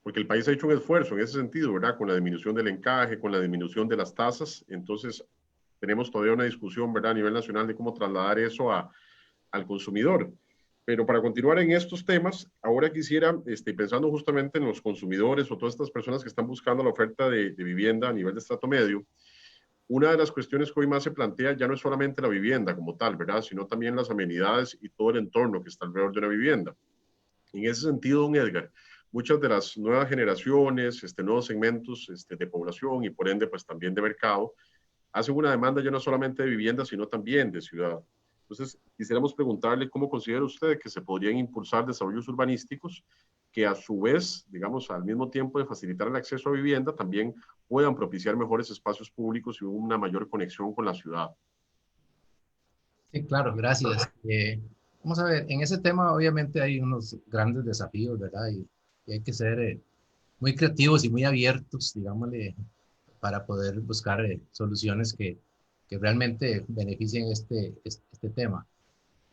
el país ha hecho un esfuerzo en ese sentido, ¿verdad? Con la disminución del encaje, con la disminución de las tasas. Entonces, tenemos todavía una discusión, ¿verdad?, a nivel nacional de cómo trasladar eso al consumidor. Pero para continuar en estos temas, ahora quisiera, pensando justamente en los consumidores o todas estas personas que están buscando la oferta de vivienda a nivel de estrato medio, una de las cuestiones que hoy más se plantea ya no es solamente la vivienda como tal, ¿verdad?, sino también las amenidades y todo el entorno que está alrededor de una vivienda. En ese sentido, don Edgar, muchas de las nuevas generaciones, nuevos segmentos de población y por ende pues también de mercado, hacen una demanda ya no solamente de vivienda, sino también de ciudad. Entonces, quisiéramos preguntarle cómo considera usted que se podrían impulsar desarrollos urbanísticos que a su vez, digamos, al mismo tiempo de facilitar el acceso a vivienda, también puedan propiciar mejores espacios públicos y una mayor conexión con la ciudad. Sí, claro, gracias. Vamos a ver, en ese tema obviamente hay unos grandes desafíos, ¿verdad? Y hay que ser muy creativos y muy abiertos, digámosle, para poder buscar soluciones que realmente beneficien este tema.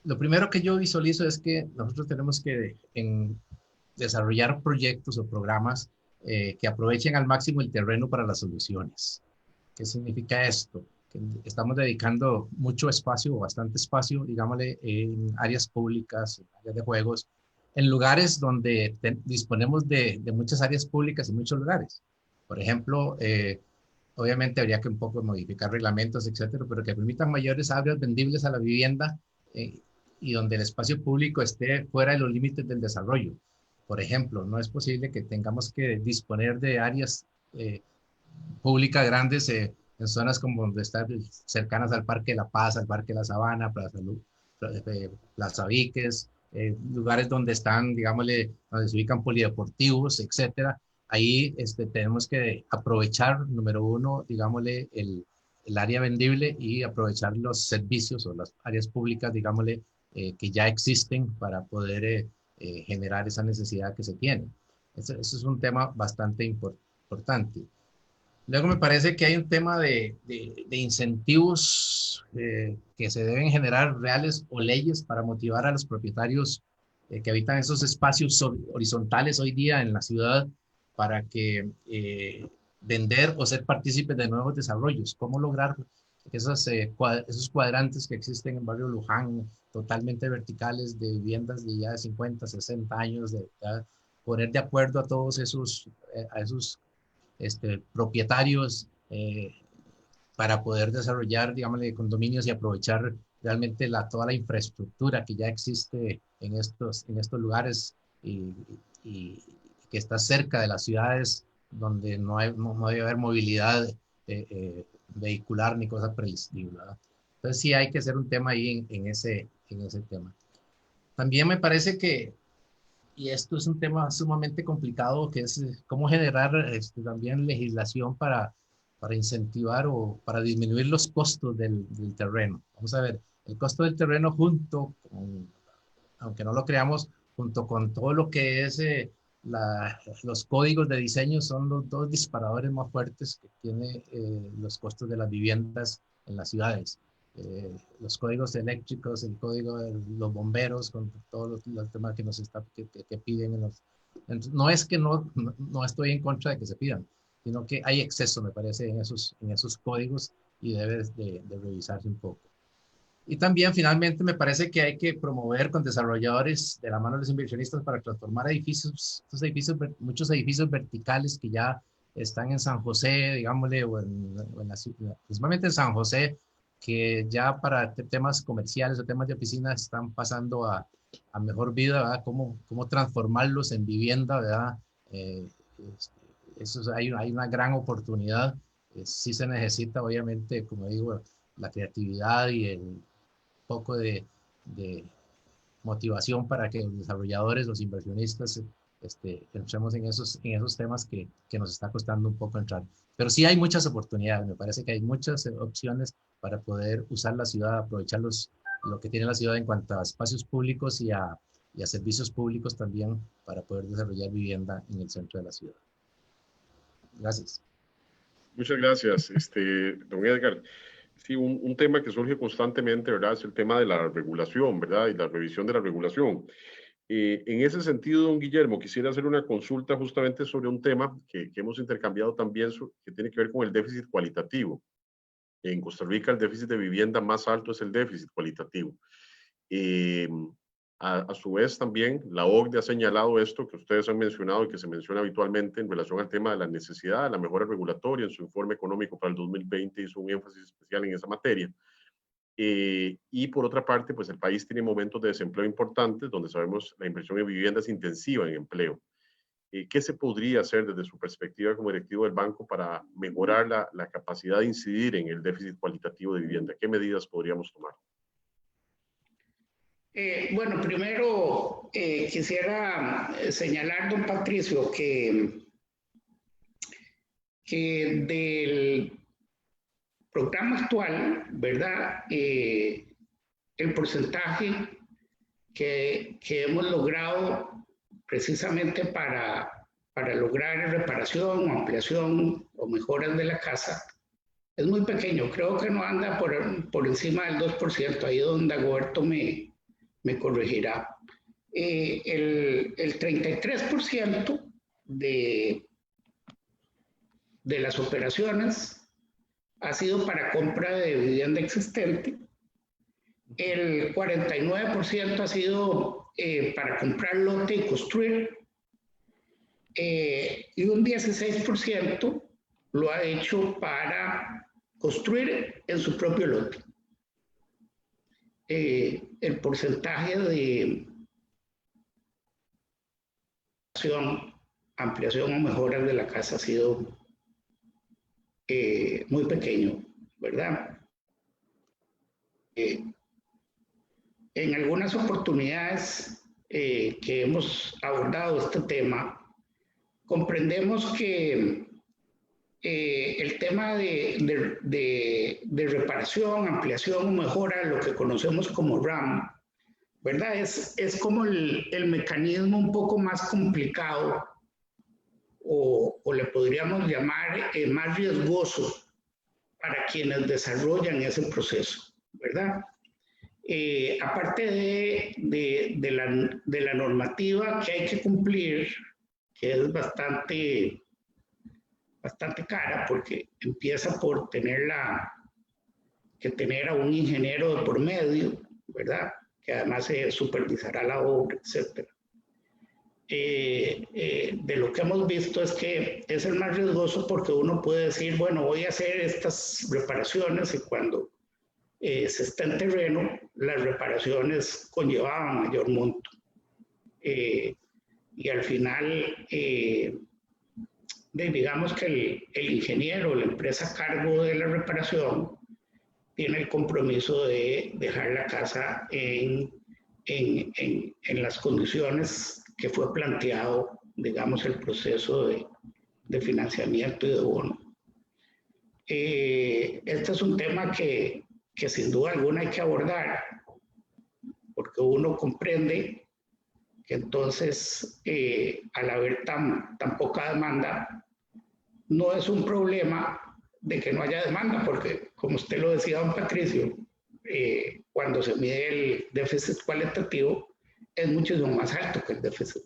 Lo primero que yo visualizo es que nosotros tenemos que desarrollar proyectos o programas que aprovechen al máximo el terreno para las soluciones. ¿Qué significa esto? Que estamos dedicando mucho espacio o bastante espacio, digámosle, en áreas públicas, en áreas de juegos, en lugares donde disponemos de muchas áreas públicas y muchos lugares. Por ejemplo, obviamente habría que un poco modificar reglamentos, etcétera, pero que permitan mayores áreas vendibles a la vivienda y donde el espacio público esté fuera de los límites del desarrollo. Por ejemplo, no es posible que tengamos que disponer de áreas públicas grandes en zonas como donde están cercanas al Parque de la Paz, al Parque de la Sabana, Plaza Víquez, lugares donde están, digámosle, donde se ubican polideportivos, etcétera. Ahí tenemos que aprovechar, número uno, digámosle, el área vendible y aprovechar los servicios o las áreas públicas, digámosle, que ya existen para poder generar esa necesidad que se tiene. Eso es un tema bastante importante. Luego me parece que hay un tema de incentivos que se deben generar reales o leyes para motivar a los propietarios que habitan esos espacios horizontales hoy día en la ciudad para que vender o ser partícipes de nuevos desarrollos. ¿Cómo lograr esos cuadrantes que existen en Barrio Luján, totalmente verticales, de viviendas de ya de 50, 60 años, poner de acuerdo a todos esos propietarios para poder desarrollar, digamos, condominios y aprovechar realmente toda la infraestructura que ya existe en estos lugares y que está cerca de las ciudades donde no debe haber movilidad vehicular ni cosa por el estilo, ¿verdad? Entonces sí hay que hacer un tema ahí en ese tema. También me parece que, y esto es un tema sumamente complicado, que es cómo generar también legislación para incentivar o para disminuir los costos del terreno. Vamos a ver, el costo del terreno junto con, aunque no lo creamos, junto con todo lo que es los códigos de diseño son los dos disparadores más fuertes que tiene los costos de las viviendas en las ciudades. Los códigos eléctricos, el código de los bomberos, con todos los temas que que piden. Entonces, no es que no estoy en contra de que se pidan, sino que hay exceso, me parece, en esos códigos y debe de revisarse un poco. Y también, finalmente, me parece que hay que promover con desarrolladores de la mano de los inversionistas para transformar muchos edificios verticales que ya están en San José, digámosle, o en la ciudad, principalmente en San José, que ya para temas comerciales o temas de oficinas están pasando a mejor vida, ¿verdad? Cómo transformarlos en vivienda, ¿verdad? Hay una gran oportunidad. Sí se necesita, obviamente, como digo, la creatividad y el poco de motivación para que los desarrolladores, los inversionistas, entremos en esos temas que nos está costando un poco entrar. Pero sí hay muchas oportunidades, me parece que hay muchas opciones para poder usar la ciudad, aprovechar lo que tiene la ciudad en cuanto a espacios públicos y a servicios públicos también para poder desarrollar vivienda en el centro de la ciudad. Gracias. Muchas gracias, don Edgar. Sí, un tema que surge constantemente, ¿verdad? Es el tema de la regulación, ¿verdad? Y la revisión de la regulación. En ese sentido, don Guillermo, quisiera hacer una consulta justamente sobre un tema que hemos intercambiado también, que tiene que ver con el déficit cualitativo. En Costa Rica el déficit de vivienda más alto es el déficit cualitativo. A su vez también la OCDE ha señalado esto que ustedes han mencionado y que se menciona habitualmente en relación al tema de la necesidad de la mejora regulatoria. En su informe económico para el 2020 hizo un énfasis especial en esa materia. Y por otra parte, pues el país tiene momentos de desempleo importantes donde sabemos la inversión en vivienda es intensiva en empleo. ¿Qué se podría hacer desde su perspectiva como directivo del banco para mejorar la capacidad de incidir en el déficit cualitativo de vivienda? ¿Qué medidas podríamos tomar? Bueno, primero quisiera señalar, don Patricio, que del programa actual, ¿verdad? El porcentaje que hemos logrado precisamente para lograr reparación o ampliación o mejoras de la casa es muy pequeño. Creo que no anda por encima del 2%, ahí donde Dagoberto me corregirá. El 33% de las operaciones ha sido para compra de vivienda existente, el 49% ha sido para comprar lote y construir, y un 16% lo ha hecho para construir en su propio lote. El porcentaje de ampliación o mejoras de la casa ha sido muy pequeño, ¿verdad? En algunas oportunidades que hemos abordado este tema, comprendemos que el tema de reparación, ampliación o mejora, lo que conocemos como RAM, ¿verdad? Es como el mecanismo un poco más complicado o le podríamos llamar más riesgoso para quienes desarrollan ese proceso, ¿verdad? Aparte de la normativa que hay que cumplir, que es bastante cara, porque empieza por tener a un ingeniero de por medio, ¿verdad? Que además se supervisará la obra, etc. De lo que hemos visto es que es el más riesgoso porque uno puede decir, bueno, voy a hacer estas reparaciones y cuando se está en terreno, las reparaciones conllevaban mayor monto. Y al final, digamos que el ingeniero, la empresa a cargo de la reparación, tiene el compromiso de dejar la casa en las condiciones que fue planteado, digamos, el proceso de financiamiento y de bono. Este es un tema que sin duda alguna hay que abordar, porque uno comprende que entonces, al haber tan poca demanda, no es un problema de que no haya demanda, porque como usted lo decía, don Patricio, cuando se mide el déficit cualitativo, es muchísimo más alto que el déficit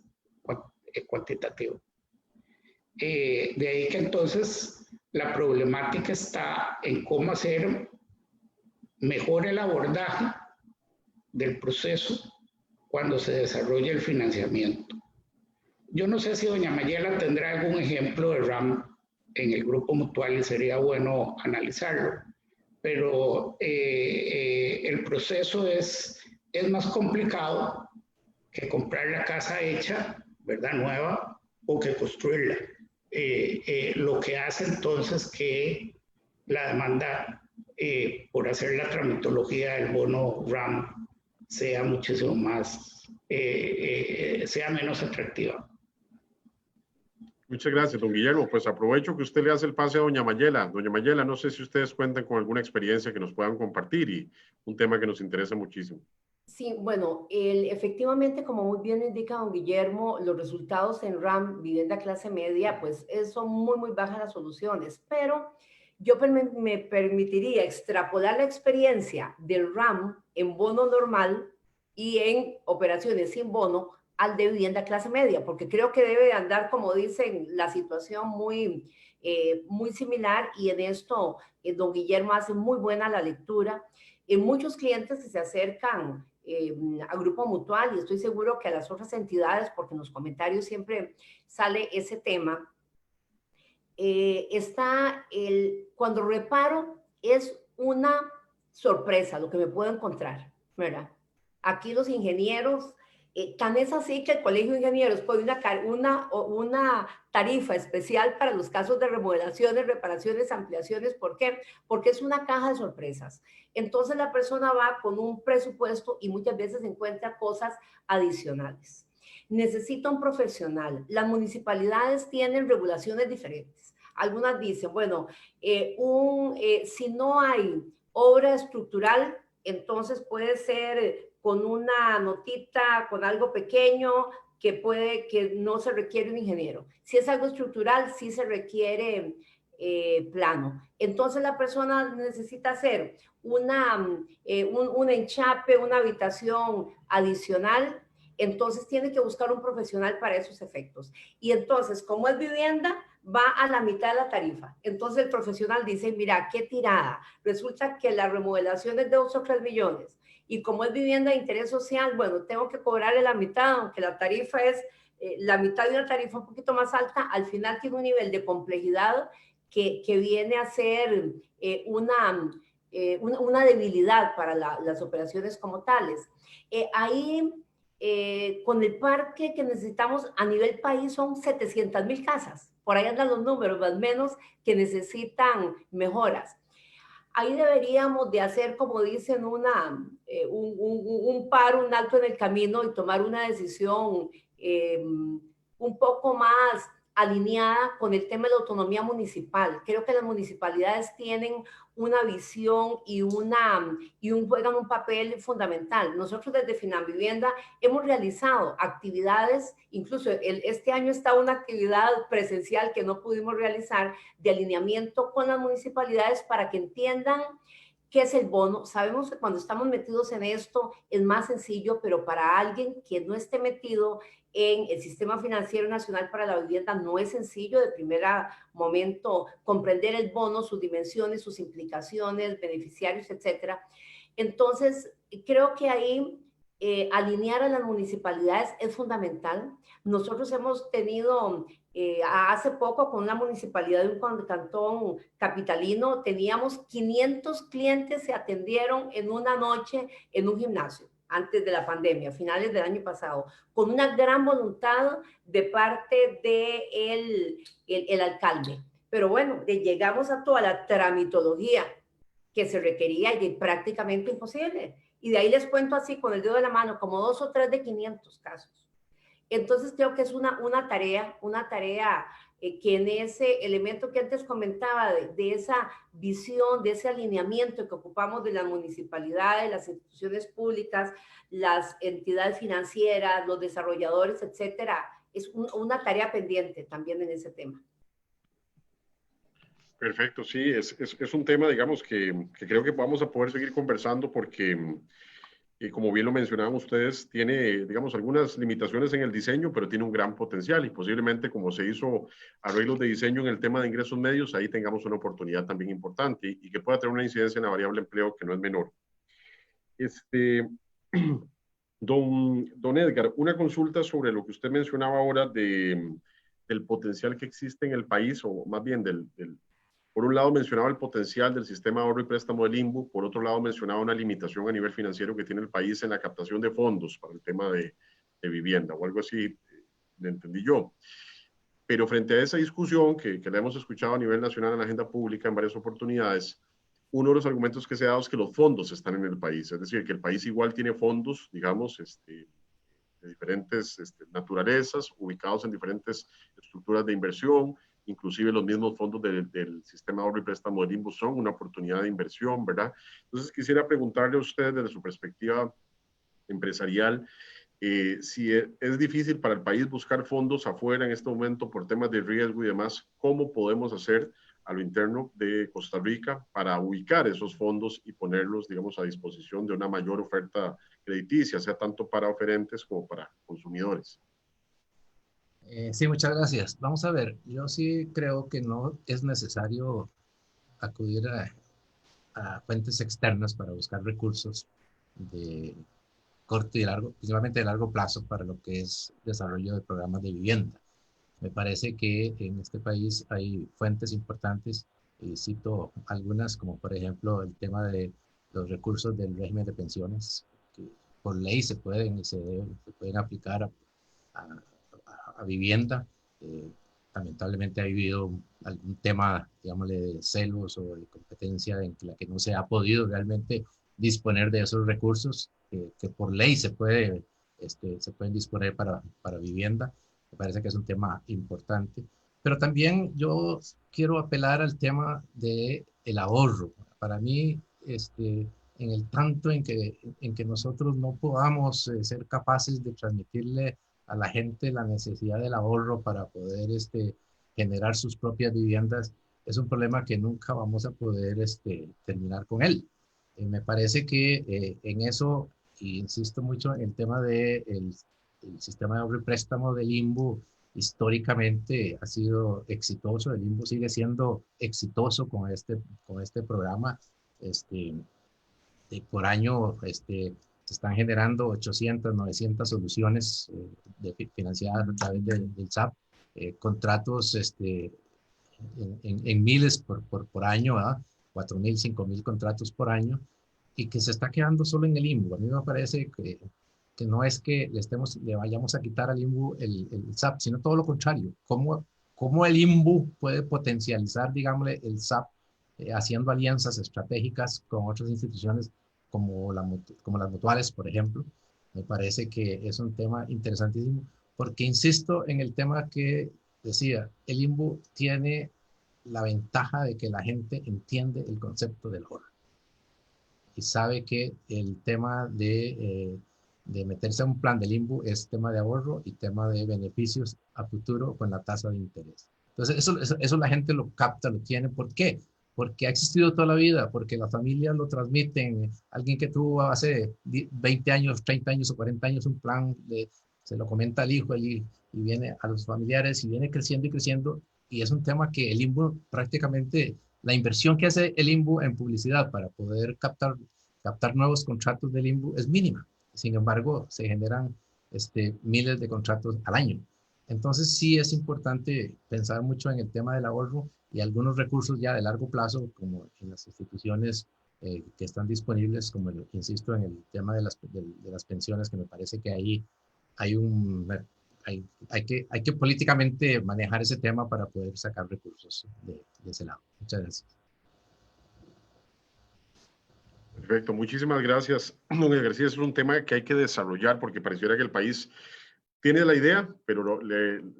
cuantitativo. De ahí que entonces la problemática está en cómo hacer mejor el abordaje del proceso cuando se desarrolla el financiamiento. Yo no sé si doña Mayela tendrá algún ejemplo de RAM en el grupo mutual y sería bueno analizarlo, pero el proceso es más complicado que comprar la casa hecha, ¿verdad? Nueva, o que construirla. Lo que hace entonces que la demanda por hacer la tramitología del bono RAM sea muchísimo más, sea menos atractiva. Muchas gracias, don Guillermo. Pues aprovecho que usted le hace el pase a doña Mayela. Doña Mayela, no sé si ustedes cuentan con alguna experiencia que nos puedan compartir y un tema que nos interesa muchísimo. Sí, bueno, efectivamente, como muy bien indica don Guillermo, los resultados en RAM, vivienda clase media, pues son muy bajas las soluciones, pero yo me permitiría extrapolar la experiencia del RAM en bono normal y en operaciones sin bono al de vivienda clase media, porque creo que debe de andar, como dicen, la situación muy, muy similar, y en esto don Guillermo hace muy buena la lectura. Muchos clientes que se acercan a Grupo Mutual, y estoy seguro que a las otras entidades, porque en los comentarios siempre sale ese tema, cuando reparo es una sorpresa lo que me puedo encontrar, ¿verdad? Aquí los ingenieros, tan es así que el Colegio de Ingenieros pone una tarifa especial para los casos de remodelaciones, reparaciones, ampliaciones. ¿Por qué? Porque es una caja de sorpresas. Entonces la persona va con un presupuesto y muchas veces encuentra cosas adicionales. Necesita un profesional. Las municipalidades tienen regulaciones diferentes. Algunas dicen, bueno, si no hay obra estructural, entonces puede ser con una notita, con algo pequeño, que no se requiere un ingeniero. Si es algo estructural, sí se requiere plano. Entonces la persona necesita hacer un enchape, una habitación adicional, entonces tiene que buscar un profesional para esos efectos. Y entonces, como es vivienda, va a la mitad de la tarifa. Entonces el profesional dice, mira, qué tirada. Resulta que la remodelación es de 2 o 3 millones. Y como es vivienda de interés social, bueno, tengo que cobrarle la mitad, aunque la tarifa es la mitad de una tarifa un poquito más alta, al final tiene un nivel de complejidad que viene a ser una debilidad para las operaciones como tales. Con el parque que necesitamos a nivel país son 700,000 casas. Por ahí andan los números, más o menos, que necesitan mejoras. Ahí deberíamos de hacer, como dicen, un paro, un alto en el camino y tomar una decisión un poco más alineada con el tema de la autonomía municipal. Creo que las municipalidades tienen una visión y juegan un papel fundamental. Nosotros desde Finanvivienda hemos realizado actividades, incluso este año está una actividad presencial que no pudimos realizar de alineamiento con las municipalidades para que entiendan qué es el bono. Sabemos que cuando estamos metidos en esto es más sencillo, pero para alguien que no esté metido en el Sistema Financiero Nacional para la Vivienda no es sencillo de primer momento comprender el bono, sus dimensiones, sus implicaciones, beneficiarios, etcétera. Entonces, creo que ahí alinear a las municipalidades es fundamental. Nosotros hemos tenido, hace poco con una municipalidad de un cantón capitalino, teníamos 500 clientes se atendieron en una noche en un gimnasio antes de la pandemia, finales del año pasado, con una gran voluntad de parte del alcalde. Pero bueno, llegamos a toda la tramitología que se requería y prácticamente imposible. Y de ahí les cuento así con el dedo de la mano, como 2 o 3 de 500 casos. Entonces creo que es una tarea que en ese elemento que antes comentaba, de esa visión, de ese alineamiento que ocupamos de las municipalidades, las instituciones públicas, las entidades financieras, los desarrolladores, etcétera, es una tarea pendiente también en ese tema. Perfecto, sí, es un tema, digamos, que creo que vamos a poder seguir conversando porque, como bien lo mencionaban ustedes, tiene, digamos, algunas limitaciones en el diseño, pero tiene un gran potencial y posiblemente como se hizo arreglos de diseño en el tema de ingresos medios, ahí tengamos una oportunidad también importante y que pueda tener una incidencia en la variable empleo que no es menor. Don Edgar, una consulta sobre lo que usted mencionaba ahora del potencial que existe en el país, o más bien por un lado mencionaba el potencial del sistema de ahorro y préstamo del INBU, por otro lado mencionaba una limitación a nivel financiero que tiene el país en la captación de fondos para el tema de vivienda, o algo así, le entendí yo. Pero frente a esa discusión que la hemos escuchado a nivel nacional en la agenda pública en varias oportunidades, uno de los argumentos que se ha dado es que los fondos están en el país, es decir, que el país igual tiene fondos, digamos, de diferentes naturalezas, ubicados en diferentes estructuras de inversión. Inclusive los mismos fondos del sistema de ahorro y préstamo del INBU son una oportunidad de inversión, ¿verdad? Entonces quisiera preguntarle a usted desde su perspectiva empresarial, si es difícil para el país buscar fondos afuera en este momento por temas de riesgo y demás, ¿cómo podemos hacer a lo interno de Costa Rica para ubicar esos fondos y ponerlos, digamos, a disposición de una mayor oferta crediticia, sea tanto para oferentes como para consumidores. Sí, muchas gracias. Vamos a ver, yo sí creo que no es necesario acudir a fuentes externas para buscar recursos de corto y largo, principalmente de largo plazo para lo que es desarrollo de programas de vivienda. Me parece que en este país hay fuentes importantes, y cito algunas, como por ejemplo el tema de los recursos del régimen de pensiones, que por ley se pueden aplicar a vivienda. Lamentablemente ha habido algún tema, digámosle, de celos o de competencia en la que no se ha podido realmente disponer de esos recursos que por ley se pueden disponer para vivienda. Me parece que es un tema importante. Pero también yo quiero apelar al tema del ahorro. Para mí, en el tanto en que nosotros no podamos ser capaces de transmitirle a la gente la necesidad del ahorro para poder generar sus propias viviendas, es un problema que nunca vamos a poder terminar con él. Me parece que en eso, y insisto mucho en el tema del el sistema de ahorro y préstamo del INBU, históricamente ha sido exitoso. El INBU sigue siendo exitoso con este programa. Por año se están generando 800, 900 soluciones financiadas a través del SAP, contratos en miles por año, ¿verdad? 4.000, 5.000 contratos por año, y que se está quedando solo en el INBU. A mí me parece que no es que le vayamos a quitar al INBU el SAP, sino todo lo contrario. ¿Cómo el INBU puede potencializar, digámosle, el SAP haciendo alianzas estratégicas con otras instituciones como las mutuales, por ejemplo? Me parece que es un tema interesantísimo, porque insisto en el tema que decía, el INBU tiene la ventaja de que la gente entiende el concepto del ahorro y sabe que el tema de meterse a un plan del INBU es tema de ahorro y tema de beneficios a futuro con la tasa de interés. Entonces, eso la gente lo capta, lo tiene. ¿Por qué? Porque ha existido toda la vida, porque las familias lo transmiten. Alguien que tuvo hace 20 años, 30 años o 40 años un plan, se lo comenta al hijo y viene a los familiares y viene creciendo y creciendo. Y es un tema que el INBU prácticamente, la inversión que hace el INBU en publicidad para poder captar nuevos contratos del INBU es mínima. Sin embargo, se generan miles de contratos al año. Entonces sí es importante pensar mucho en el tema del ahorro y algunos recursos ya de largo plazo, como en las instituciones que están disponibles, como insisto en el tema de las pensiones, que me parece que ahí hay que políticamente manejar ese tema para poder sacar recursos de ese lado. Muchas gracias. Perfecto, muchísimas gracias, don García. Es un tema que hay que desarrollar porque pareciera que el país tiene la idea, pero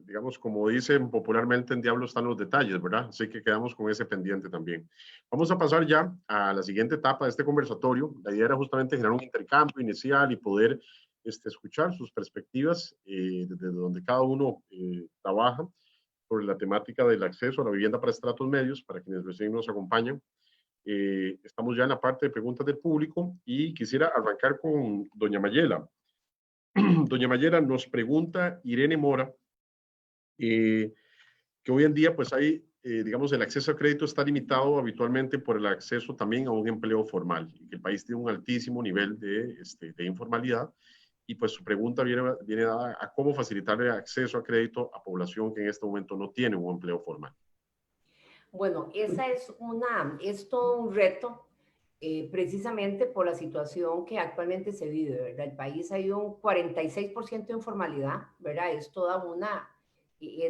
digamos, como dicen popularmente, en diablo están los detalles, ¿verdad? Así que quedamos con ese pendiente también. Vamos a pasar ya a la siguiente etapa de este conversatorio. La idea era justamente generar un intercambio inicial y poder escuchar sus perspectivas desde donde cada uno trabaja sobre la temática del acceso a la vivienda para estratos medios, para quienes recién nos acompañan. Estamos ya en la parte de preguntas del público y quisiera arrancar con doña Mayela. Doña Mayela, nos pregunta Irene Mora que hoy en día pues hay, digamos, el acceso a crédito está limitado habitualmente por el acceso también a un empleo formal y que el país tiene un altísimo nivel de informalidad y pues su pregunta viene dada a cómo facilitar el acceso a crédito a población que en este momento no tiene un empleo formal. Bueno, es todo un reto, precisamente por la situación que actualmente se vive, ¿verdad? El país hay un 46% de informalidad, ¿verdad? Es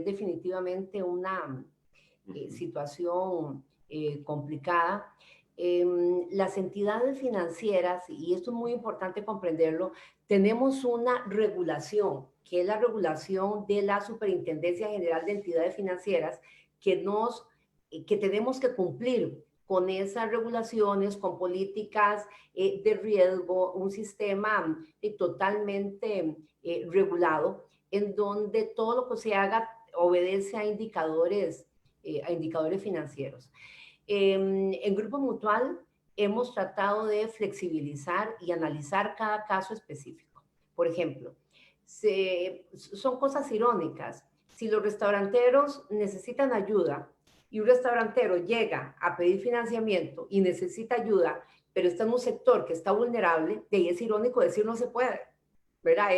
definitivamente una situación complicada. Las entidades financieras, y esto es muy importante comprenderlo, tenemos una regulación, que es la regulación de la Superintendencia General de Entidades Financieras, que tenemos que cumplir con esas regulaciones, con políticas de riesgo, un sistema totalmente regulado, en donde todo lo que se haga obedece a indicadores financieros. En Grupo Mutual hemos tratado de flexibilizar y analizar cada caso específico. Por ejemplo, son cosas irónicas. Si los restauranteros necesitan ayuda y un restaurantero llega a pedir financiamiento y necesita ayuda, pero está en un sector que está vulnerable, de ahí es irónico decir no se puede, ¿verdad?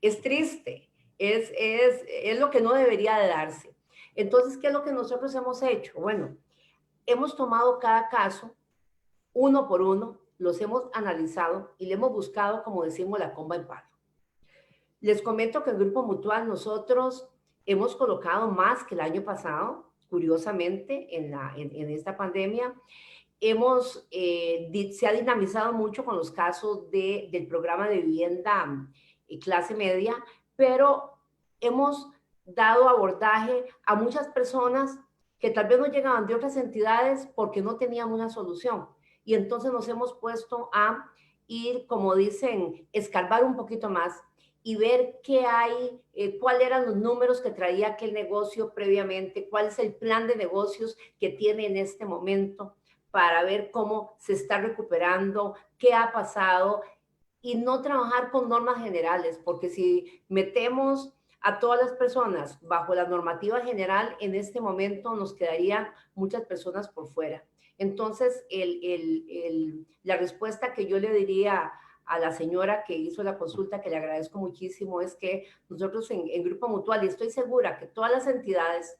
Es triste, es lo que no debería de darse. Entonces, ¿qué es lo que nosotros hemos hecho? Bueno, hemos tomado cada caso uno por uno, los hemos analizado y le hemos buscado, como decimos, la comba en palo. Les comento que en Grupo Mutual nosotros hemos colocado más que el año pasado, curiosamente, en esta pandemia. Se ha dinamizado mucho con los casos del programa de vivienda clase media, pero hemos dado abordaje a muchas personas que tal vez no llegaban de otras entidades porque no tenían una solución. Y entonces nos hemos puesto a ir, como dicen, escarbar un poquito más y ver qué hay, cuáles eran los números que traía aquel negocio previamente, cuál es el plan de negocios que tiene en este momento, para ver cómo se está recuperando, qué ha pasado, y no trabajar con normas generales, porque si metemos a todas las personas bajo la normativa general, en este momento nos quedarían muchas personas por fuera. Entonces, la respuesta que yo le diría a la señora que hizo la consulta, que le agradezco muchísimo, es que nosotros en Grupo Mutual, y estoy segura que todas las entidades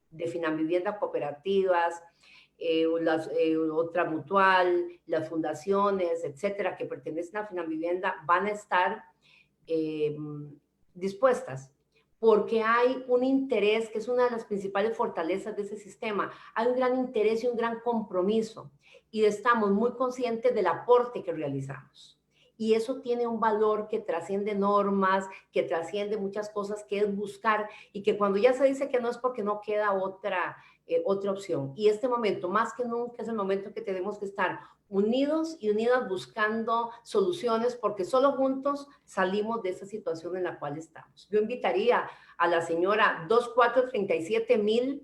de Finanvivienda, cooperativas, otra mutual, las fundaciones, etcétera, que pertenecen a Finanvivienda, van a estar dispuestas, porque hay un interés que es una de las principales fortalezas de ese sistema. Hay un gran interés y un gran compromiso, y estamos muy conscientes del aporte que realizamos. Y eso tiene un valor que trasciende normas, que trasciende muchas cosas, que es buscar, y que cuando ya se dice que no es porque no queda otra opción. Y este momento, más que nunca, es el momento que tenemos que estar unidos y unidas buscando soluciones, porque solo juntos salimos de esa situación en la cual estamos. Yo invitaría a la señora 2437.000,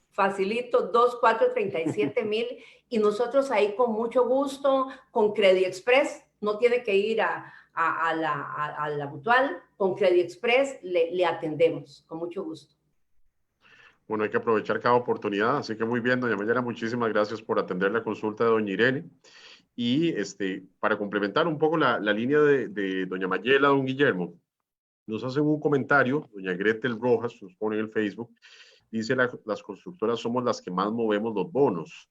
facilito, 2437.000, y nosotros ahí con mucho gusto, con Credit Express, no tiene que ir a la mutual, con Credit Express le atendemos, con mucho gusto. Bueno, hay que aprovechar cada oportunidad, así que muy bien, doña Mayela, muchísimas gracias por atender la consulta de doña Irene. Y para complementar un poco la línea de doña Mayela, don Guillermo, nos hacen un comentario, doña Gretel Rojas, nos pone en el Facebook, dice: las constructoras somos las que más movemos los bonos.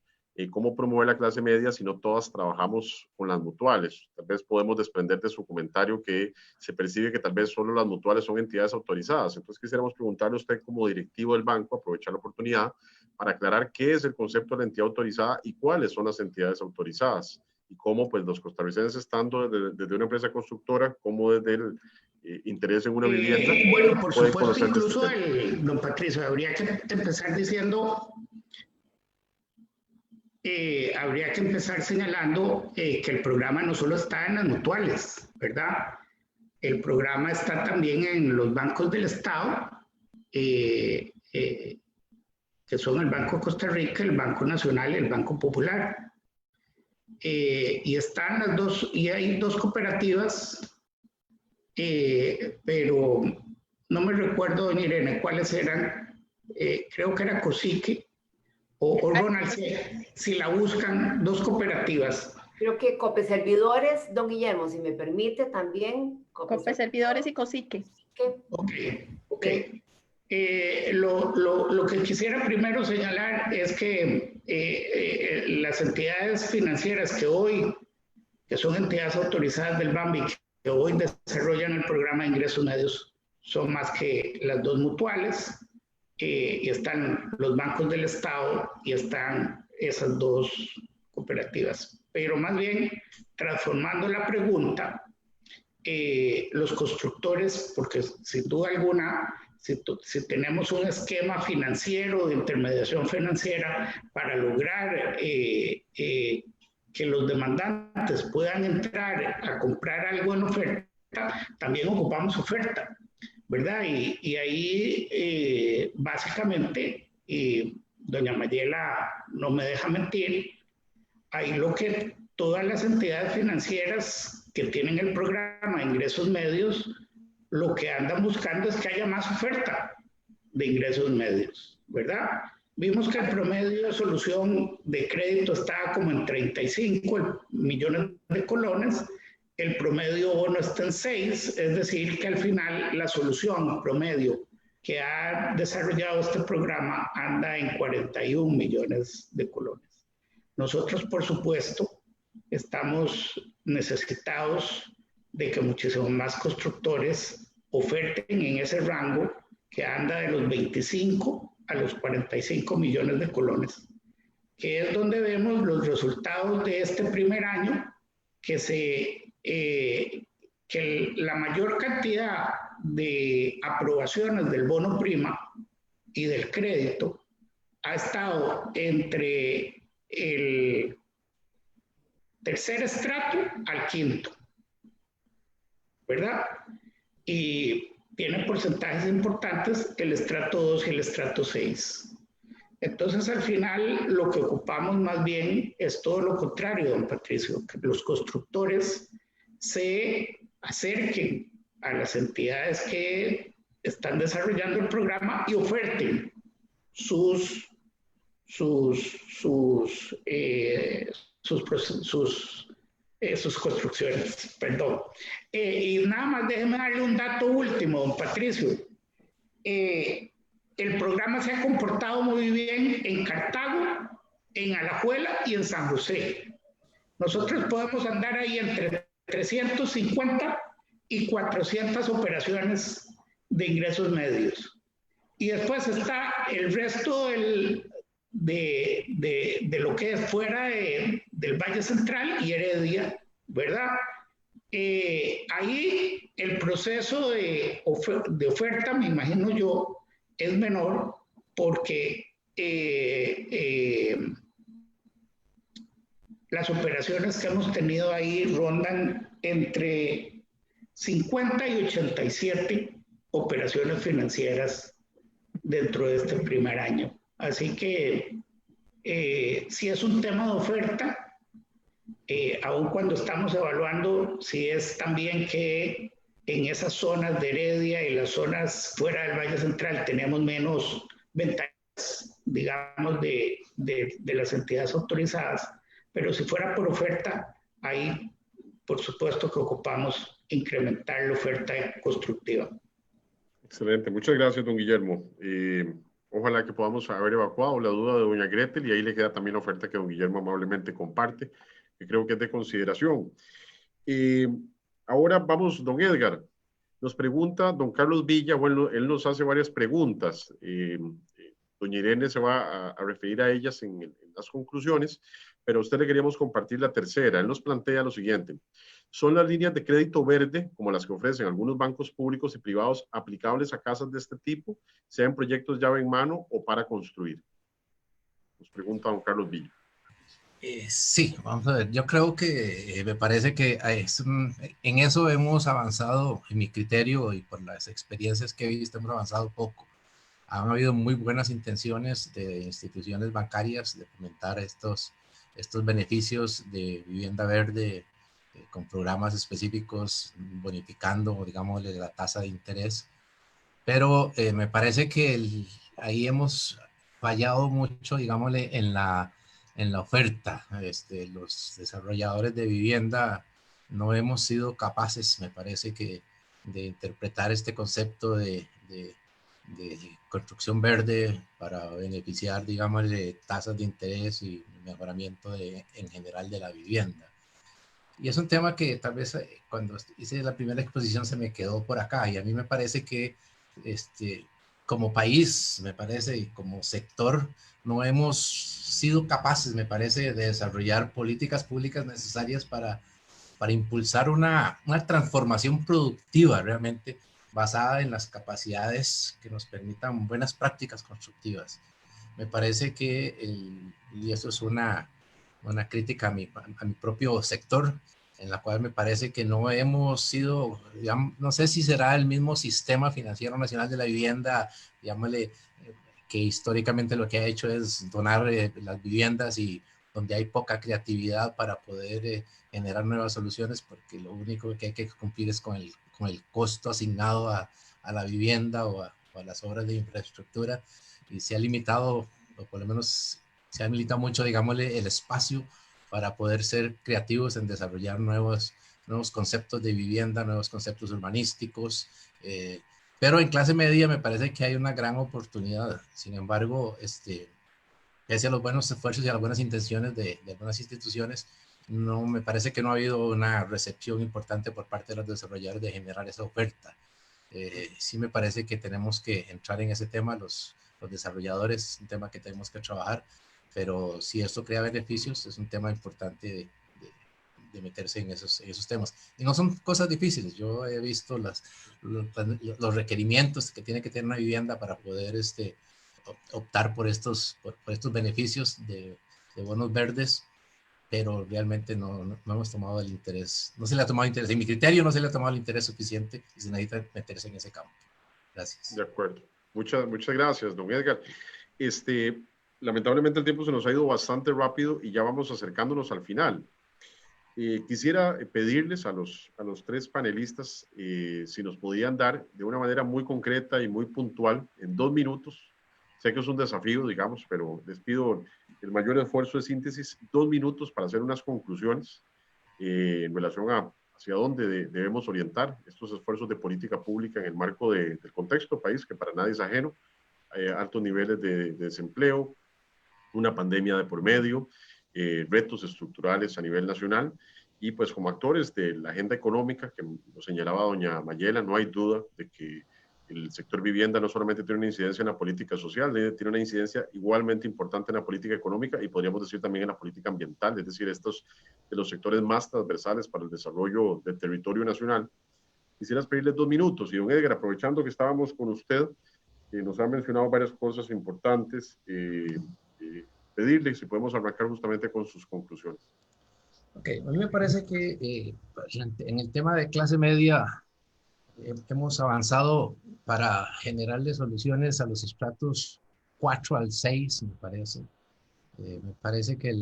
¿Cómo promover la clase media si no todas trabajamos con las mutuales? Tal vez podemos desprender de su comentario que se percibe que tal vez solo las mutuales son entidades autorizadas. Entonces quisiéramos preguntarle a usted, como directivo del banco, aprovechar la oportunidad para aclarar qué es el concepto de la entidad autorizada y cuáles son las entidades autorizadas, y cómo pues los costarricenses, tanto desde una empresa constructora como desde el interés en una vivienda. Bueno, por supuesto, incluso don Patricio, habría que empezar diciendo... habría que empezar señalando que el programa no solo está en las mutuales, ¿verdad? El programa está también en los bancos del Estado, que son el Banco de Costa Rica, el Banco Nacional y el Banco Popular. Y están las dos, y hay dos cooperativas, pero no me recuerdo, doña Irene, cuáles eran. Creo que era Cosique o Ronald, si la buscan, dos cooperativas. Creo que Copeservidores, don Guillermo, si me permite, también. Copeservidores y Cosique. Ok. Lo que quisiera primero señalar es que las entidades financieras que son entidades autorizadas del BAMBI, que hoy desarrollan el programa de ingresos medios, son más que las dos mutuales. Y están los bancos del Estado y están esas dos cooperativas. Pero más bien, transformando la pregunta, los constructores, porque sin duda alguna, si tenemos un esquema financiero de intermediación financiera para lograr que los demandantes puedan entrar a comprar algo en oferta, también ocupamos oferta, ¿verdad? Y ahí básicamente, y doña Mayela no me deja mentir, ahí lo que todas las entidades financieras que tienen el programa de ingresos medios, lo que andan buscando es que haya más oferta de ingresos medios, ¿verdad? Vimos que el promedio de solución de crédito estaba como en 35 millones de colones, el promedio bono está en 6, es decir, que al final la solución promedio que ha desarrollado este programa anda en 41 millones de colones. Nosotros, por supuesto, estamos necesitados de que muchísimos más constructores oferten en ese rango que anda de los 25 a los 45 millones de colones, que es donde vemos los resultados de este primer año, que la mayor cantidad de aprobaciones del bono prima y del crédito ha estado entre el tercer estrato al quinto, ¿verdad? Y tiene porcentajes importantes el estrato 2 y el estrato 6. Entonces, al final, lo que ocupamos más bien es todo lo contrario, don Patricio, que los constructores se acerquen a las entidades que están desarrollando el programa y oferten sus construcciones, perdón. Y nada más déjeme darle un dato último, don Patricio. El programa se ha comportado muy bien en Cartago, en Alajuela y en San José. Nosotros podemos andar ahí entre 350 y 400 operaciones de ingresos medios. Y después está el resto de lo que es fuera del Valle Central y Heredia, ¿verdad? Ahí el proceso de oferta, me imagino yo, es menor porque las operaciones que hemos tenido ahí rondan entre 50 y 87 operaciones financieras dentro de este primer año. Así que si es un tema de oferta, aun cuando estamos evaluando si es también que en esas zonas de Heredia y las zonas fuera del Valle Central tenemos menos ventajas, digamos, de las entidades autorizadas, pero si fuera por oferta, ahí por supuesto que ocupamos incrementar la oferta constructiva. Excelente, muchas gracias, don Guillermo. Ojalá que podamos haber evacuado la duda de doña Gretel y ahí le queda también la oferta que don Guillermo amablemente comparte, que creo que es de consideración. Ahora vamos, don Edgar. Nos pregunta don Carlos Villa, bueno, él nos hace varias preguntas. Doña Irene se va a referir a ellas en las conclusiones, pero a usted le queríamos compartir la tercera. Él nos plantea lo siguiente. ¿Son las líneas de crédito verde, como las que ofrecen algunos bancos públicos y privados, aplicables a casas de este tipo, sean proyectos llave en mano o para construir? Nos pregunta don Carlos Villa. Sí, vamos a ver. Yo creo que me parece que en eso hemos avanzado, en mi criterio y por las experiencias que he visto, hemos avanzado poco. Han habido muy buenas intenciones de instituciones bancarias de fomentar estos beneficios de vivienda verde con programas específicos, bonificando, digamos, la tasa de interés. Pero me parece que ahí hemos fallado mucho, digámosle, en la oferta. Los desarrolladores de vivienda no hemos sido capaces, me parece que, de interpretar este concepto de construcción verde para beneficiar, digamos, de tasas de interés y mejoramiento en general de la vivienda. Y es un tema que tal vez cuando hice la primera exposición se me quedó por acá, y a mí me parece que como país, me parece, y como sector, no hemos sido capaces, me parece, de desarrollar políticas públicas necesarias para impulsar una transformación productiva realmente basada en las capacidades que nos permitan buenas prácticas constructivas. Me parece que, y esto es una crítica a mi propio sector, en la cual me parece que no hemos sido, digamos, no sé si será el mismo Sistema Financiero Nacional de la Vivienda, llamémosle, que históricamente lo que ha hecho es donar las viviendas y donde hay poca creatividad para poder generar nuevas soluciones, porque lo único que hay que cumplir es con el costo asignado a la vivienda o a las obras de infraestructura, y se ha limitado, o por lo menos se ha limitado mucho, digámosle, el espacio para poder ser creativos en desarrollar nuevos conceptos de vivienda, nuevos conceptos urbanísticos, pero en clase media me parece que hay una gran oportunidad. Sin embargo, pese a los buenos esfuerzos y a las buenas intenciones de algunas instituciones, no me parece que no ha habido una recepción importante por parte de los desarrolladores de generar esa oferta. Sí me parece que tenemos que entrar en ese tema, los desarrolladores, un tema que tenemos que trabajar, pero si esto crea beneficios, es un tema importante de meterse en esos temas. Y no son cosas difíciles. Yo he visto los requerimientos que tiene que tener una vivienda para poder optar por estos beneficios de bonos verdes, pero realmente no hemos tomado el interés, no se le ha tomado interés, en mi criterio no se le ha tomado el interés suficiente y se necesita meterse en ese campo. Gracias. De acuerdo. Muchas gracias, don Edgar. Lamentablemente el tiempo se nos ha ido bastante rápido y ya vamos acercándonos al final. Quisiera pedirles a los tres panelistas si nos podían dar de una manera muy concreta y muy puntual, en 2 minutos. Sé que es un desafío, digamos, pero les pido el mayor esfuerzo de síntesis, 2 minutos para hacer unas conclusiones en relación a hacia dónde debemos orientar estos esfuerzos de política pública en el marco del contexto país, que para nadie es ajeno, altos niveles de desempleo, una pandemia de por medio, retos estructurales a nivel nacional, y pues como actores de la agenda económica, que lo señalaba doña Mayela, no hay duda de que el sector vivienda no solamente tiene una incidencia en la política social, tiene una incidencia igualmente importante en la política económica y podríamos decir también en la política ambiental, es decir, estos de los sectores más transversales para el desarrollo del territorio nacional. Quisiera pedirles 2 minutos y don Edgar, aprovechando que estábamos con usted, nos ha mencionado varias cosas importantes, pedirle si podemos arrancar justamente con sus conclusiones. Ok, a mí me parece que en el tema de clase media hemos avanzado para generarle soluciones a los estratos 4 al 6, me parece. Me parece que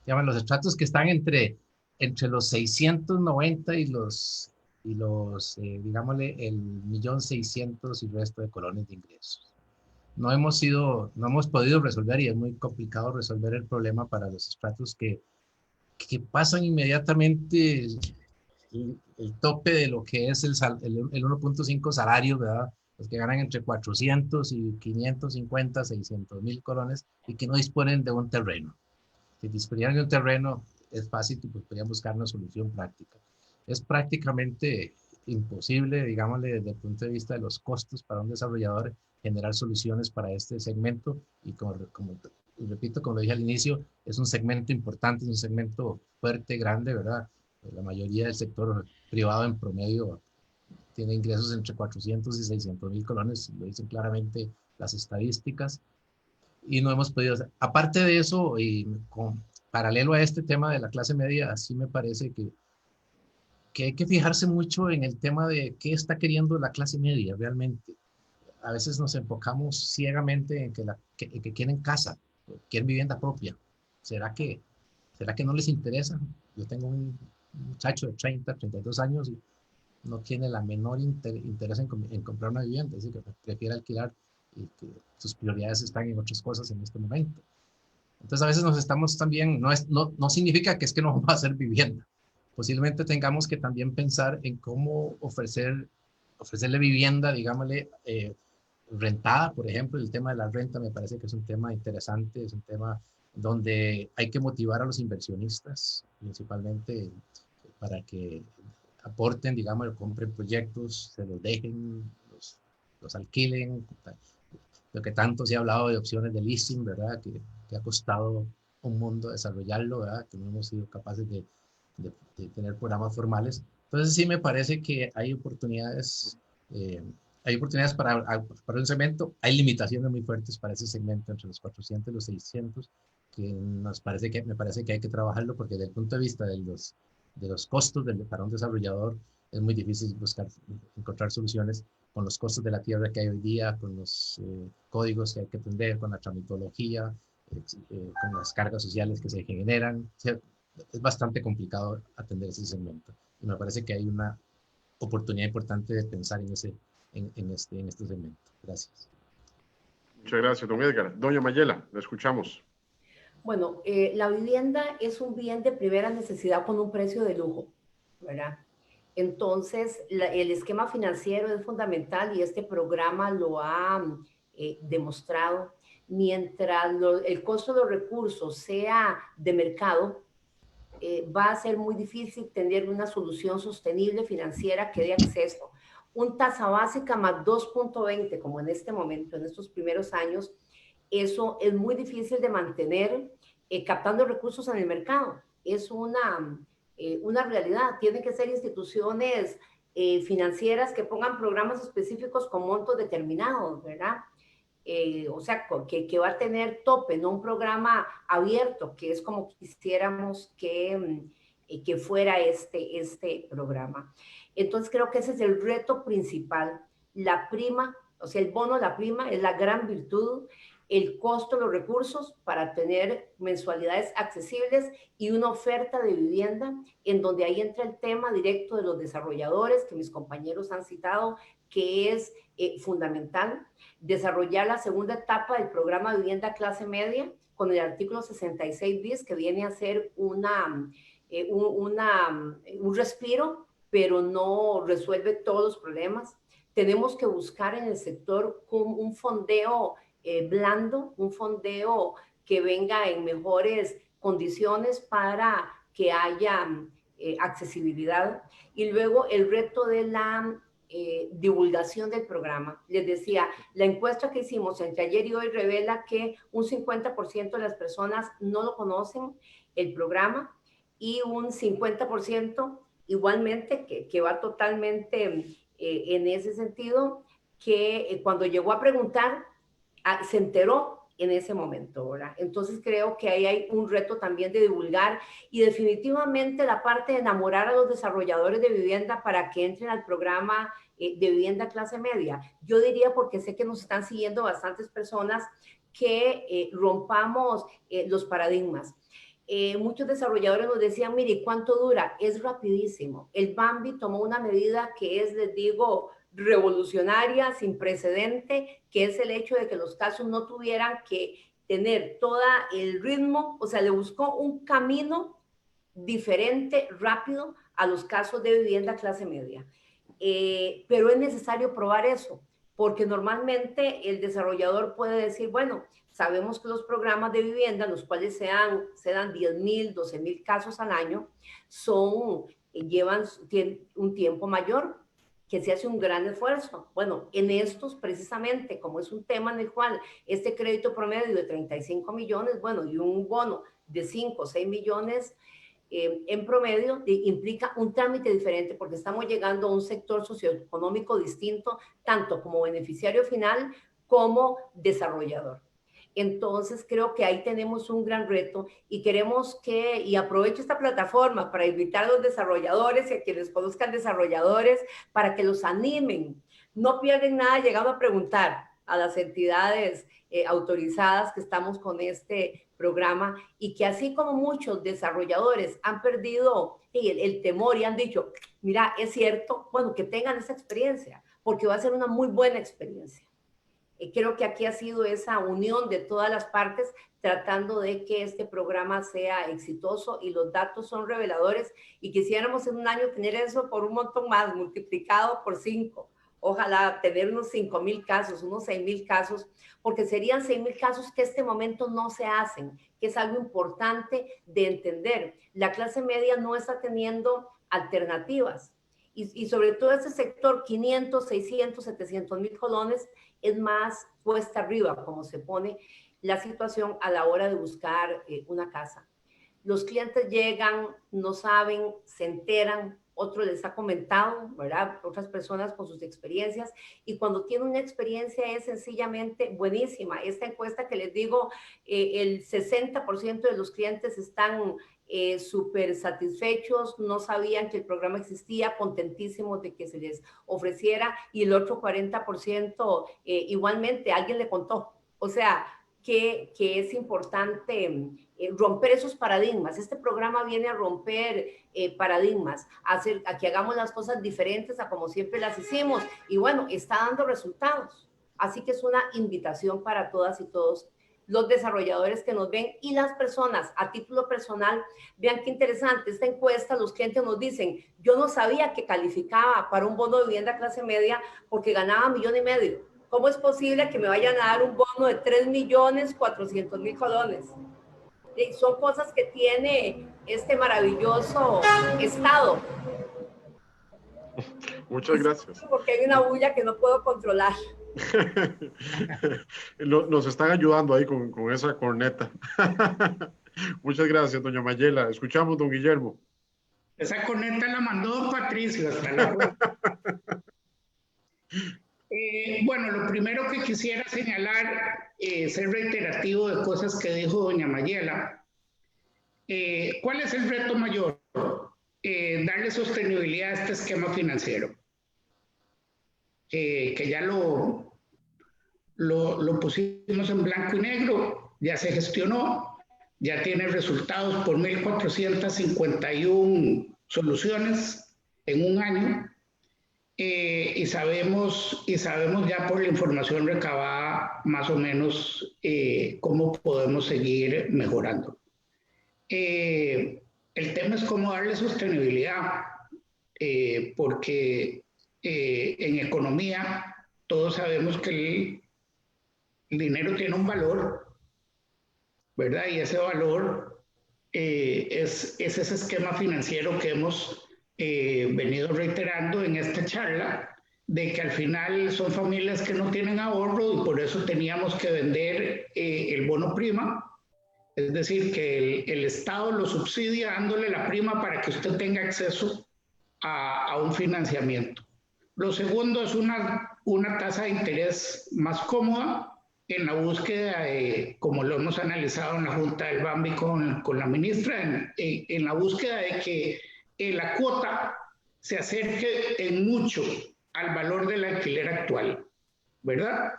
llaman los estratos que están entre los 690 y los digámosle, el 1.600.000 y resto de colones de ingresos. No hemos podido resolver, y es muy complicado resolver el problema para los estratos que pasan inmediatamente el tope de lo que es el 1.5 salario, ¿verdad? Los que ganan entre 400 y 550, 600.000 colones y que no disponen de un terreno. Si disponieran de un terreno, es fácil, pues podrían buscar una solución práctica. Es prácticamente imposible, digámosle, desde el punto de vista de los costos para un desarrollador, generar soluciones para este segmento, y repito, como lo dije al inicio, es un segmento importante, es un segmento fuerte, grande, ¿verdad? La mayoría del sector privado en promedio tiene ingresos entre 400 y 600.000 colones, lo dicen claramente las estadísticas, y no hemos podido hacer. Aparte de eso, y paralelo a este tema de la clase media, así me parece que hay que fijarse mucho en el tema de qué está queriendo la clase media realmente. A veces nos enfocamos ciegamente en que quieren casa, quieren vivienda propia. ¿Será que no les interesa? Yo tengo un muchacho de 32 años y no tiene la menor interés en comprar una vivienda, es decir, que prefiere alquilar y que sus prioridades están en otras cosas en este momento. Entonces a veces nos estamos también, no significa que es que no va a ser vivienda. Posiblemente tengamos que también pensar en cómo ofrecerle vivienda, digámosle, rentada, por ejemplo. El tema de la renta me parece que es un tema interesante, es un tema donde hay que motivar a los inversionistas, principalmente para que aporten, digamos, compren proyectos, se los dejen, los alquilen. Lo que tanto se ha hablado de opciones de leasing, ¿verdad? Que ha costado un mundo desarrollarlo, ¿verdad? Que no hemos sido capaces de tener programas formales. Entonces sí me parece que hay oportunidades para un segmento, hay limitaciones muy fuertes para ese segmento entre los 400 y los 600, que me parece que hay que trabajarlo, porque desde el punto de vista de los costos para un desarrollador es muy difícil encontrar soluciones con los costos de la tierra que hay hoy día, con los códigos que hay que atender, con la tramitología, con las cargas sociales que se generan. O sea, es bastante complicado atender ese segmento. Y me parece que hay una oportunidad importante de pensar en este segmento. Gracias. Muchas gracias, don Edgar. Doña Mayela, la escuchamos. Bueno, la vivienda es un bien de primera necesidad con un precio de lujo, ¿verdad? Entonces, el esquema financiero es fundamental y este programa lo ha demostrado. Mientras el costo de los recursos sea de mercado, va a ser muy difícil tener una solución sostenible financiera que dé acceso. Un tasa básica más 2.20, como en este momento, en estos primeros años, eso es muy difícil de mantener captando recursos en el mercado. Es una realidad. Tienen que ser instituciones financieras que pongan programas específicos con montos determinados, ¿verdad? O sea, que va a tener tope, no un programa abierto, que es como quisiéramos que fuera este programa. Entonces, creo que ese es el reto principal. La prima, o sea, el bono, la prima, es la gran virtud, el costo de los recursos para tener mensualidades accesibles y una oferta de vivienda en donde ahí entra el tema directo de los desarrolladores que mis compañeros han citado, que es fundamental. Desarrollar la segunda etapa del programa de vivienda clase media con el artículo 66 bis, que viene a ser un respiro, pero no resuelve todos los problemas. Tenemos que buscar en el sector un fondeo blando, un fondeo que venga en mejores condiciones para que haya accesibilidad. Y luego el reto de la divulgación del programa. Les decía, la encuesta que hicimos entre ayer y hoy revela que un 50% de las personas no lo conocen, el programa, y un 50% igualmente que va totalmente en ese sentido, que cuando llegó a preguntar, se enteró en ese momento, ¿verdad? Entonces creo que ahí hay un reto también de divulgar y definitivamente la parte de enamorar a los desarrolladores de vivienda para que entren al programa de vivienda clase media. Yo diría, porque sé que nos están siguiendo bastantes personas, que rompamos los paradigmas. Muchos desarrolladores nos decían, mire, ¿cuánto dura? Es rapidísimo. El Bambi tomó una medida que es, les digo, revolucionaria, sin precedente, que es el hecho de que los casos no tuvieran que tener todo el ritmo, o sea, le buscó un camino diferente, rápido, a los casos de vivienda clase media. Pero es necesario probar eso, porque normalmente el desarrollador puede decir, bueno, sabemos que los programas de vivienda, los cuales se dan 10,000, 12,000 casos al año, llevan un tiempo mayor, que se hace un gran esfuerzo. Bueno, en estos precisamente, como es un tema en el cual este crédito promedio de 35 millones, bueno, y un bono de 5 o 6 millones en promedio, implica un trámite diferente porque estamos llegando a un sector socioeconómico distinto, tanto como beneficiario final como desarrollador. Entonces, creo que ahí tenemos un gran reto y queremos y aprovecho esta plataforma para invitar a los desarrolladores y a quienes conozcan desarrolladores para que los animen. No pierden nada llegando a preguntar a las entidades autorizadas que estamos con este programa y que así como muchos desarrolladores han perdido el temor y han dicho, mira, es cierto, bueno, que tengan esa experiencia, porque va a ser una muy buena experiencia. Creo que aquí ha sido esa unión de todas las partes tratando de que este programa sea exitoso y los datos son reveladores y quisiéramos en un año tener eso por un montón más, multiplicado por 5. Ojalá tener unos 5,000 casos, unos 6,000 casos, porque serían 6,000 casos que en este momento no se hacen, que es algo importante de entender. La clase media no está teniendo alternativas y sobre todo este sector, 500, 600, 700,000 colones, es más cuesta arriba como se pone la situación a la hora de buscar una casa. Los clientes llegan, no saben, se enteran, otro les ha comentado, ¿verdad? Otras personas con sus experiencias y cuando tienen una experiencia es sencillamente buenísima. Esta encuesta que les digo, el 60% de los clientes están súper satisfechos, no sabían que el programa existía, contentísimos de que se les ofreciera y el otro 40% igualmente alguien le contó. O sea, que es importante romper esos paradigmas. Este programa viene a romper paradigmas, a que hagamos las cosas diferentes a como siempre las hicimos. Y bueno, está dando resultados. Así que es una invitación para todas y todos los desarrolladores que nos ven y las personas a título personal. Vean qué interesante esta encuesta. Los clientes nos dicen, yo no sabía que calificaba para un bono de vivienda clase media porque ganaba $1,5 millones. ¿Cómo es posible que me vayan a dar un bono de 3.400.000 colones? Y son cosas que tiene este maravilloso estado. Muchas gracias. Porque hay una bulla que no puedo controlar. Nos están ayudando ahí con esa corneta. Muchas gracias, doña Mayela. Escuchamos, don Guillermo. Esa corneta la mandó don Patricio hasta la bueno, lo primero que quisiera señalar, ser reiterativo de cosas que dijo doña Mayela. ¿Cuál es el reto mayor? Darle sostenibilidad a este esquema financiero. Que ya lo pusimos en blanco y negro, ya se gestionó, ya tiene resultados por 1.451 soluciones en un año. Y sabemos ya por la información recabada más o menos cómo podemos seguir mejorando. El tema es cómo darle sostenibilidad, porque en economía todos sabemos que el dinero tiene un valor, ¿verdad? Y ese valor es ese esquema financiero que hemos venido reiterando en esta charla, de que al final son familias que no tienen ahorro y por eso teníamos que vender el bono prima, es decir, que el Estado lo subsidia dándole la prima para que usted tenga acceso a un financiamiento. Lo segundo es una tasa de interés más cómoda en la búsqueda, como lo hemos analizado en la Junta del Bambi con la ministra, en la búsqueda de que la cuota se acerque en mucho al valor del alquiler actual, ¿verdad?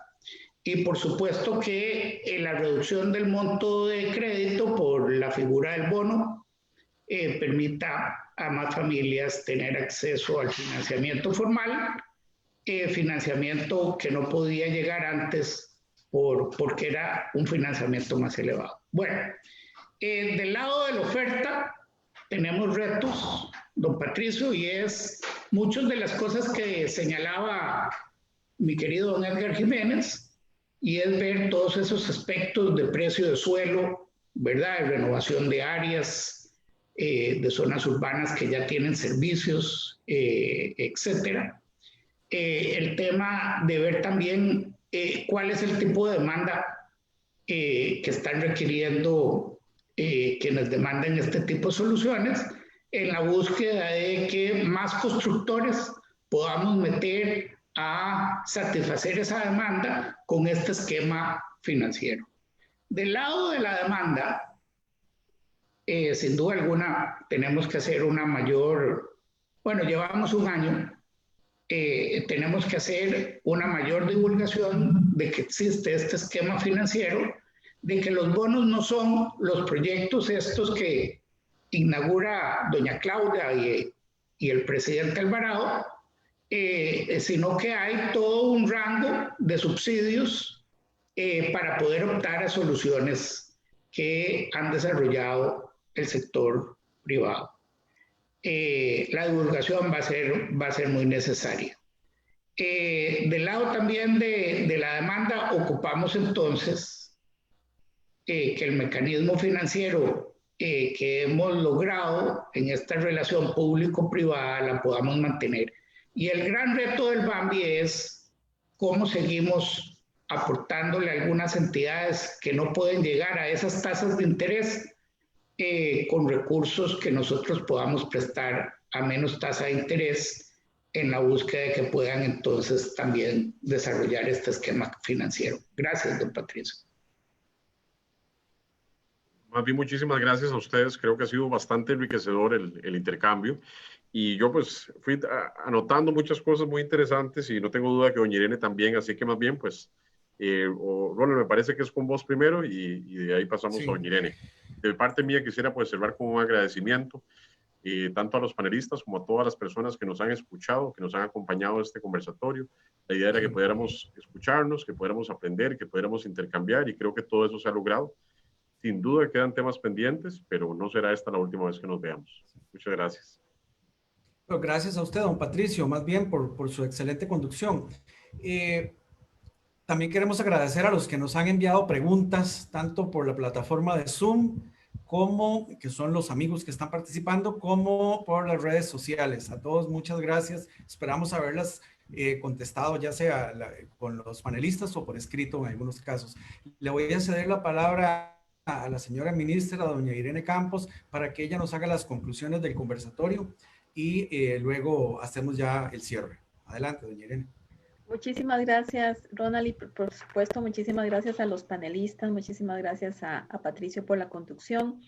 Y por supuesto que la reducción del monto de crédito por la figura del bono permita a más familias tener acceso al financiamiento formal, financiamiento que no podía llegar antes porque era un financiamiento más elevado. Bueno, del lado de la oferta tenemos retos, don Patricio, y es muchas de las cosas que señalaba mi querido don Edgar Jiménez, y es ver todos esos aspectos de precio de suelo, ¿verdad? De renovación de áreas, de zonas urbanas que ya tienen servicios, etcétera. El tema de ver también cuál es el tipo de demanda que están requiriendo quienes demandan este tipo de soluciones, en la búsqueda de que más constructores podamos meter a satisfacer esa demanda con este esquema financiero. Del lado de la demanda, sin duda alguna, tenemos que hacer una mayor, bueno, llevamos un año, tenemos que hacer una mayor divulgación de que existe este esquema financiero, de que los bonos no son los proyectos estos que inaugura doña Claudia y el presidente Alvarado, sino que hay todo un rango de subsidios para poder optar a soluciones que han desarrollado el sector privado. La divulgación va a ser muy necesaria. Del lado también de la demanda, ocupamos entonces que el mecanismo financiero que hemos logrado en esta relación público-privada la podamos mantener. Y el gran reto del Bambi es cómo seguimos aportándole a algunas entidades que no pueden llegar a esas tasas de interés con recursos que nosotros podamos prestar a menos tasa de interés en la búsqueda de que puedan entonces también desarrollar este esquema financiero. Gracias, don Patricio. Más bien, muchísimas gracias a ustedes. Creo que ha sido bastante enriquecedor el intercambio. Y yo pues fui anotando muchas cosas muy interesantes y no tengo duda que doña Irene también. Así que más bien pues O Ronald, me parece que es con vos primero y de ahí pasamos a doña Irene. De parte mía quisiera pues cerrar con un agradecimiento tanto a los panelistas como a todas las personas que nos han escuchado, que nos han acompañado en este conversatorio. La idea era que pudiéramos escucharnos, que pudiéramos aprender, que pudiéramos intercambiar y creo que todo eso se ha logrado. Sin duda quedan temas pendientes, pero no será esta la última vez que nos veamos. Muchas gracias. Pero gracias a usted, don Patricio, más bien por su excelente conducción. También queremos agradecer a los que nos han enviado preguntas, tanto por la plataforma de Zoom, como que son los amigos que están participando, como por las redes sociales. A todos muchas gracias. Esperamos haberlas contestado, ya sea con los panelistas o por escrito en algunos casos. Le voy a ceder la palabra a la señora ministra, doña Irene Campos, para que ella nos haga las conclusiones del conversatorio y luego hacemos ya el cierre. Adelante, doña Irene. Muchísimas gracias, Ronald, y por supuesto, muchísimas gracias a los panelistas, muchísimas gracias a Patricio por la conducción.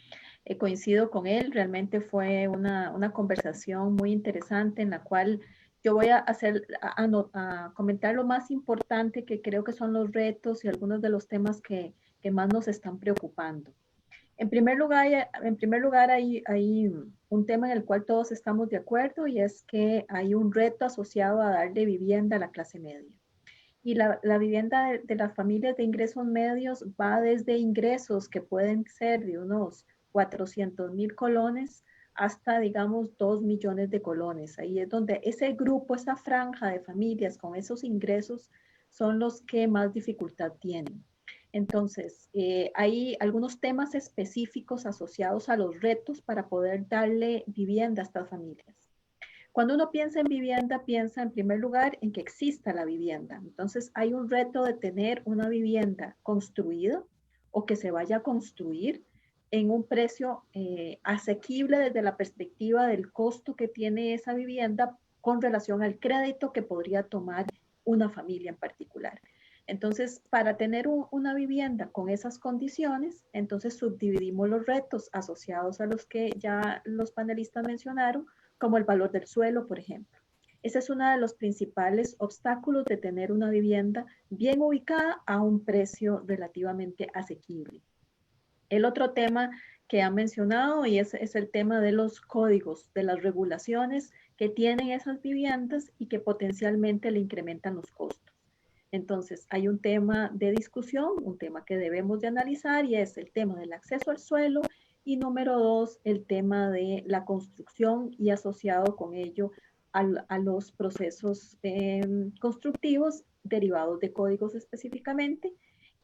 Coincido con él, realmente fue una conversación muy interesante en la cual yo voy a comentar lo más importante que creo que son los retos y algunos de los temas que más nos están preocupando. En primer lugar hay un tema en el cual todos estamos de acuerdo y es que hay un reto asociado a darle vivienda a la clase media. Y la vivienda de las familias de ingresos medios va desde ingresos que pueden ser de unos 400,000 colones hasta, digamos, 2 millones de colones. Ahí es donde ese grupo, esa franja de familias con esos ingresos son los que más dificultad tienen. Entonces, hay algunos temas específicos asociados a los retos para poder darle vivienda a estas familias. Cuando uno piensa en vivienda, piensa en primer lugar en que exista la vivienda. Entonces, hay un reto de tener una vivienda construida o que se vaya a construir en un precio asequible desde la perspectiva del costo que tiene esa vivienda con relación al crédito que podría tomar una familia en particular. Entonces, para tener una vivienda con esas condiciones, entonces subdividimos los retos asociados a los que ya los panelistas mencionaron, como el valor del suelo, por ejemplo. Ese es uno de los principales obstáculos de tener una vivienda bien ubicada a un precio relativamente asequible. El otro tema que han mencionado y es el tema de los códigos, de las regulaciones que tienen esas viviendas y que potencialmente le incrementan los costos. Entonces, hay un tema de discusión, un tema que debemos de analizar y es el tema del acceso al suelo y número 2, el tema de la construcción y asociado con ello a los procesos constructivos derivados de códigos específicamente.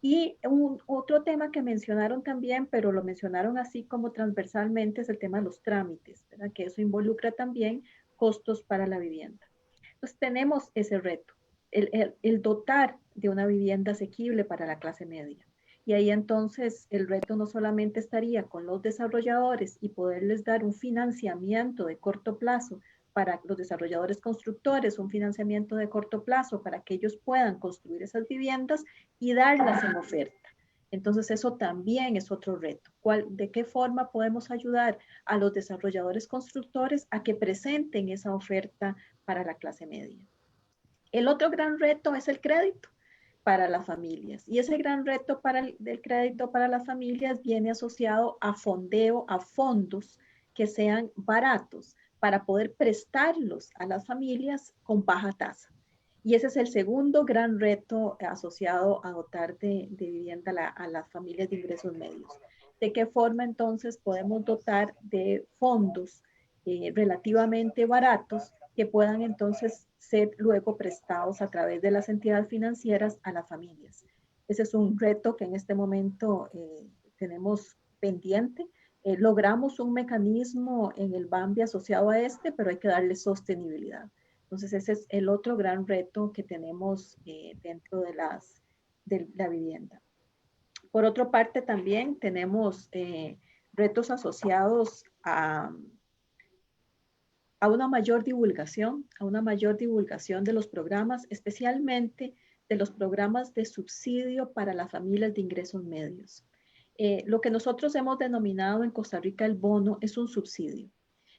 Y otro tema que mencionaron también, pero lo mencionaron así como transversalmente, es el tema de los trámites, ¿verdad? Que eso involucra también costos para la vivienda. Entonces, tenemos ese reto. El dotar de una vivienda asequible para la clase media. Y ahí entonces el reto no solamente estaría con los desarrolladores y poderles dar un financiamiento de corto plazo para los desarrolladores constructores, un financiamiento de corto plazo para que ellos puedan construir esas viviendas y darlas en oferta. Entonces eso también es otro reto. ¿De qué forma podemos ayudar a los desarrolladores constructores a que presenten esa oferta para la clase media? El otro gran reto es el crédito para las familias. Y ese gran reto del crédito para las familias viene asociado a fondeo, a fondos que sean baratos para poder prestarlos a las familias con baja tasa. Y ese es el segundo gran reto asociado a dotar de vivienda a las familias de ingresos medios. ¿De qué forma entonces podemos dotar de fondos relativamente baratos que puedan entonces ser luego prestados a través de las entidades financieras a las familias? Ese es un reto que en este momento tenemos pendiente. Logramos un mecanismo en el BAMBI asociado a este, pero hay que darle sostenibilidad. Entonces ese es el otro gran reto que tenemos dentro de la vivienda. Por otra parte también tenemos retos asociados a una mayor divulgación, de los programas, especialmente de los programas de subsidio para las familias de ingresos medios. Lo que nosotros hemos denominado en Costa Rica el bono es un subsidio.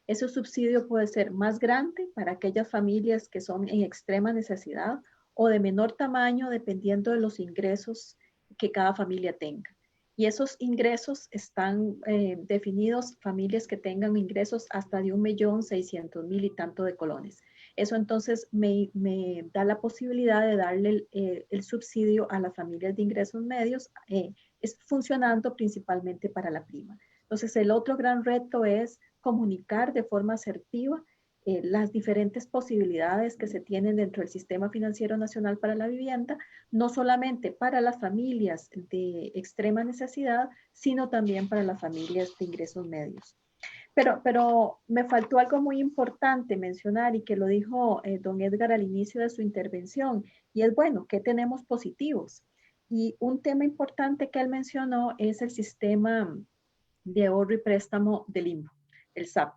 Ese subsidio puede ser más grande para aquellas familias que son en extrema necesidad o de menor tamaño dependiendo de los ingresos que cada familia tenga. Y esos ingresos están definidos, familias que tengan ingresos hasta de 1.600.000 y tanto de colones. Eso entonces me da la posibilidad de darle el subsidio a las familias de ingresos medios, es funcionando principalmente para la prima. Entonces el otro gran reto es comunicar de forma asertiva las diferentes posibilidades que se tienen dentro del Sistema Financiero Nacional para la Vivienda, no solamente para las familias de extrema necesidad, sino también para las familias de ingresos medios. Pero me faltó algo muy importante mencionar y que lo dijo don Edgar al inicio de su intervención, y es, bueno, ¿qué tenemos positivos? Y un tema importante que él mencionó es el sistema de ahorro y préstamo del INBU, el SAP.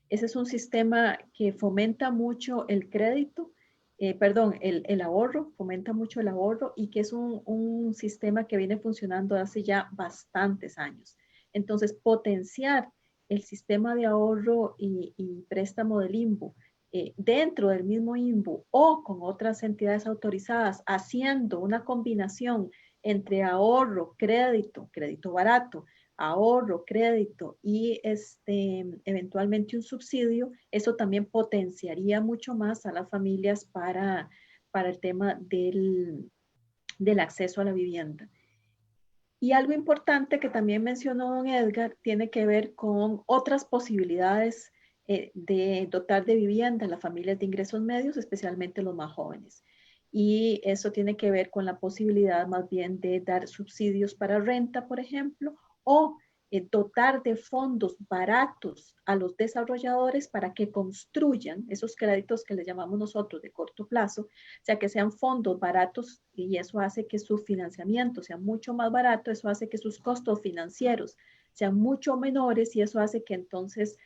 Ese es un sistema que fomenta mucho el crédito, el ahorro, fomenta mucho el ahorro y que es un sistema que viene funcionando hace ya bastantes años. Entonces, potenciar el sistema de ahorro y préstamo del INBU dentro del mismo INBU o con otras entidades autorizadas, haciendo una combinación entre ahorro, crédito barato, ahorro, crédito y eventualmente un subsidio, eso también potenciaría mucho más a las familias para el tema del acceso a la vivienda. Y algo importante que también mencionó don Edgar tiene que ver con otras posibilidades de dotar de vivienda a las familias de ingresos medios, especialmente los más jóvenes. Y eso tiene que ver con la posibilidad más bien de dar subsidios para renta, por ejemplo, o dotar de fondos baratos a los desarrolladores para que construyan esos créditos que les llamamos nosotros de corto plazo, o sea, que sean fondos baratos y eso hace que su financiamiento sea mucho más barato, eso hace que sus costos financieros sean mucho menores y eso hace que entonces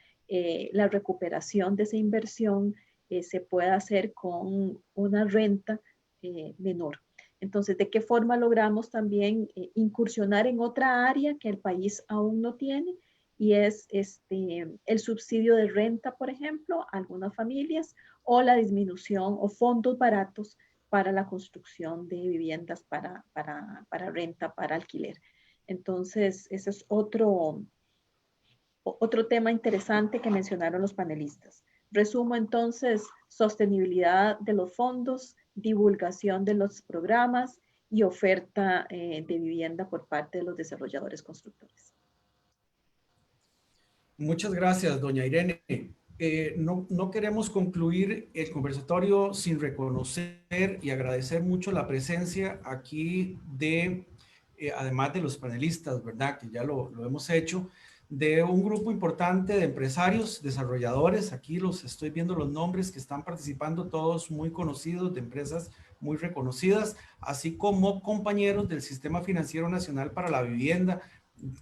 la recuperación de esa inversión se pueda hacer con una renta menor. Entonces, ¿de qué forma logramos también incursionar en otra área que el país aún no tiene? Y es el subsidio de renta, por ejemplo, a algunas familias, o la disminución o fondos baratos para la construcción de viviendas para renta, para alquiler. Entonces, ese es otro tema interesante que mencionaron los panelistas. Resumo entonces, sostenibilidad de los fondos, divulgación de los programas y oferta de vivienda por parte de los desarrolladores constructores. Muchas gracias, doña Irene. No queremos concluir el conversatorio sin reconocer y agradecer mucho la presencia aquí de, además de los panelistas, ¿verdad? Que ya lo hemos hecho, de un grupo importante de empresarios, desarrolladores. Aquí los estoy viendo los nombres que están participando, todos muy conocidos, de empresas muy reconocidas, así como compañeros del Sistema Financiero Nacional para la Vivienda,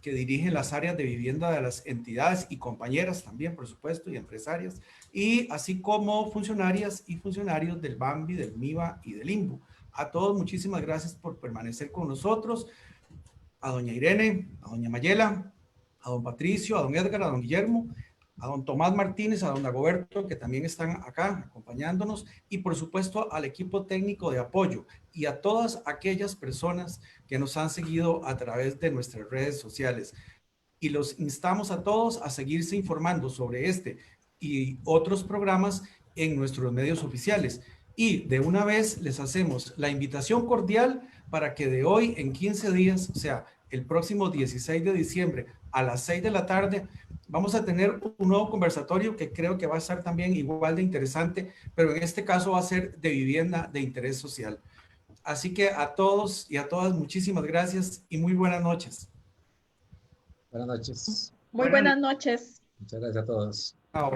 que dirigen las áreas de vivienda de las entidades y compañeras también, por supuesto, y empresarias, y así como funcionarias y funcionarios del BAMBI, del MIBA y del INBU. A todos, muchísimas gracias por permanecer con nosotros. A doña Irene, a doña Mayela, a don Patricio, a don Edgar, a don Guillermo, a don Tomás Martínez, a don Dagoberto, que también están acá acompañándonos, y por supuesto al equipo técnico de apoyo y a todas aquellas personas que nos han seguido a través de nuestras redes sociales. Y los instamos a todos a seguirse informando sobre este y otros programas en nuestros medios oficiales. Y de una vez les hacemos la invitación cordial para que de hoy en 15 días, o sea, el próximo 16 de diciembre a las 6 de la tarde, vamos a tener un nuevo conversatorio que creo que va a estar también igual de interesante, pero en este caso va a ser de vivienda de interés social. Así que a todos y a todas, muchísimas gracias y muy buenas noches. Buenas noches. Muy buenas noches. Muchas gracias a todos. Chao.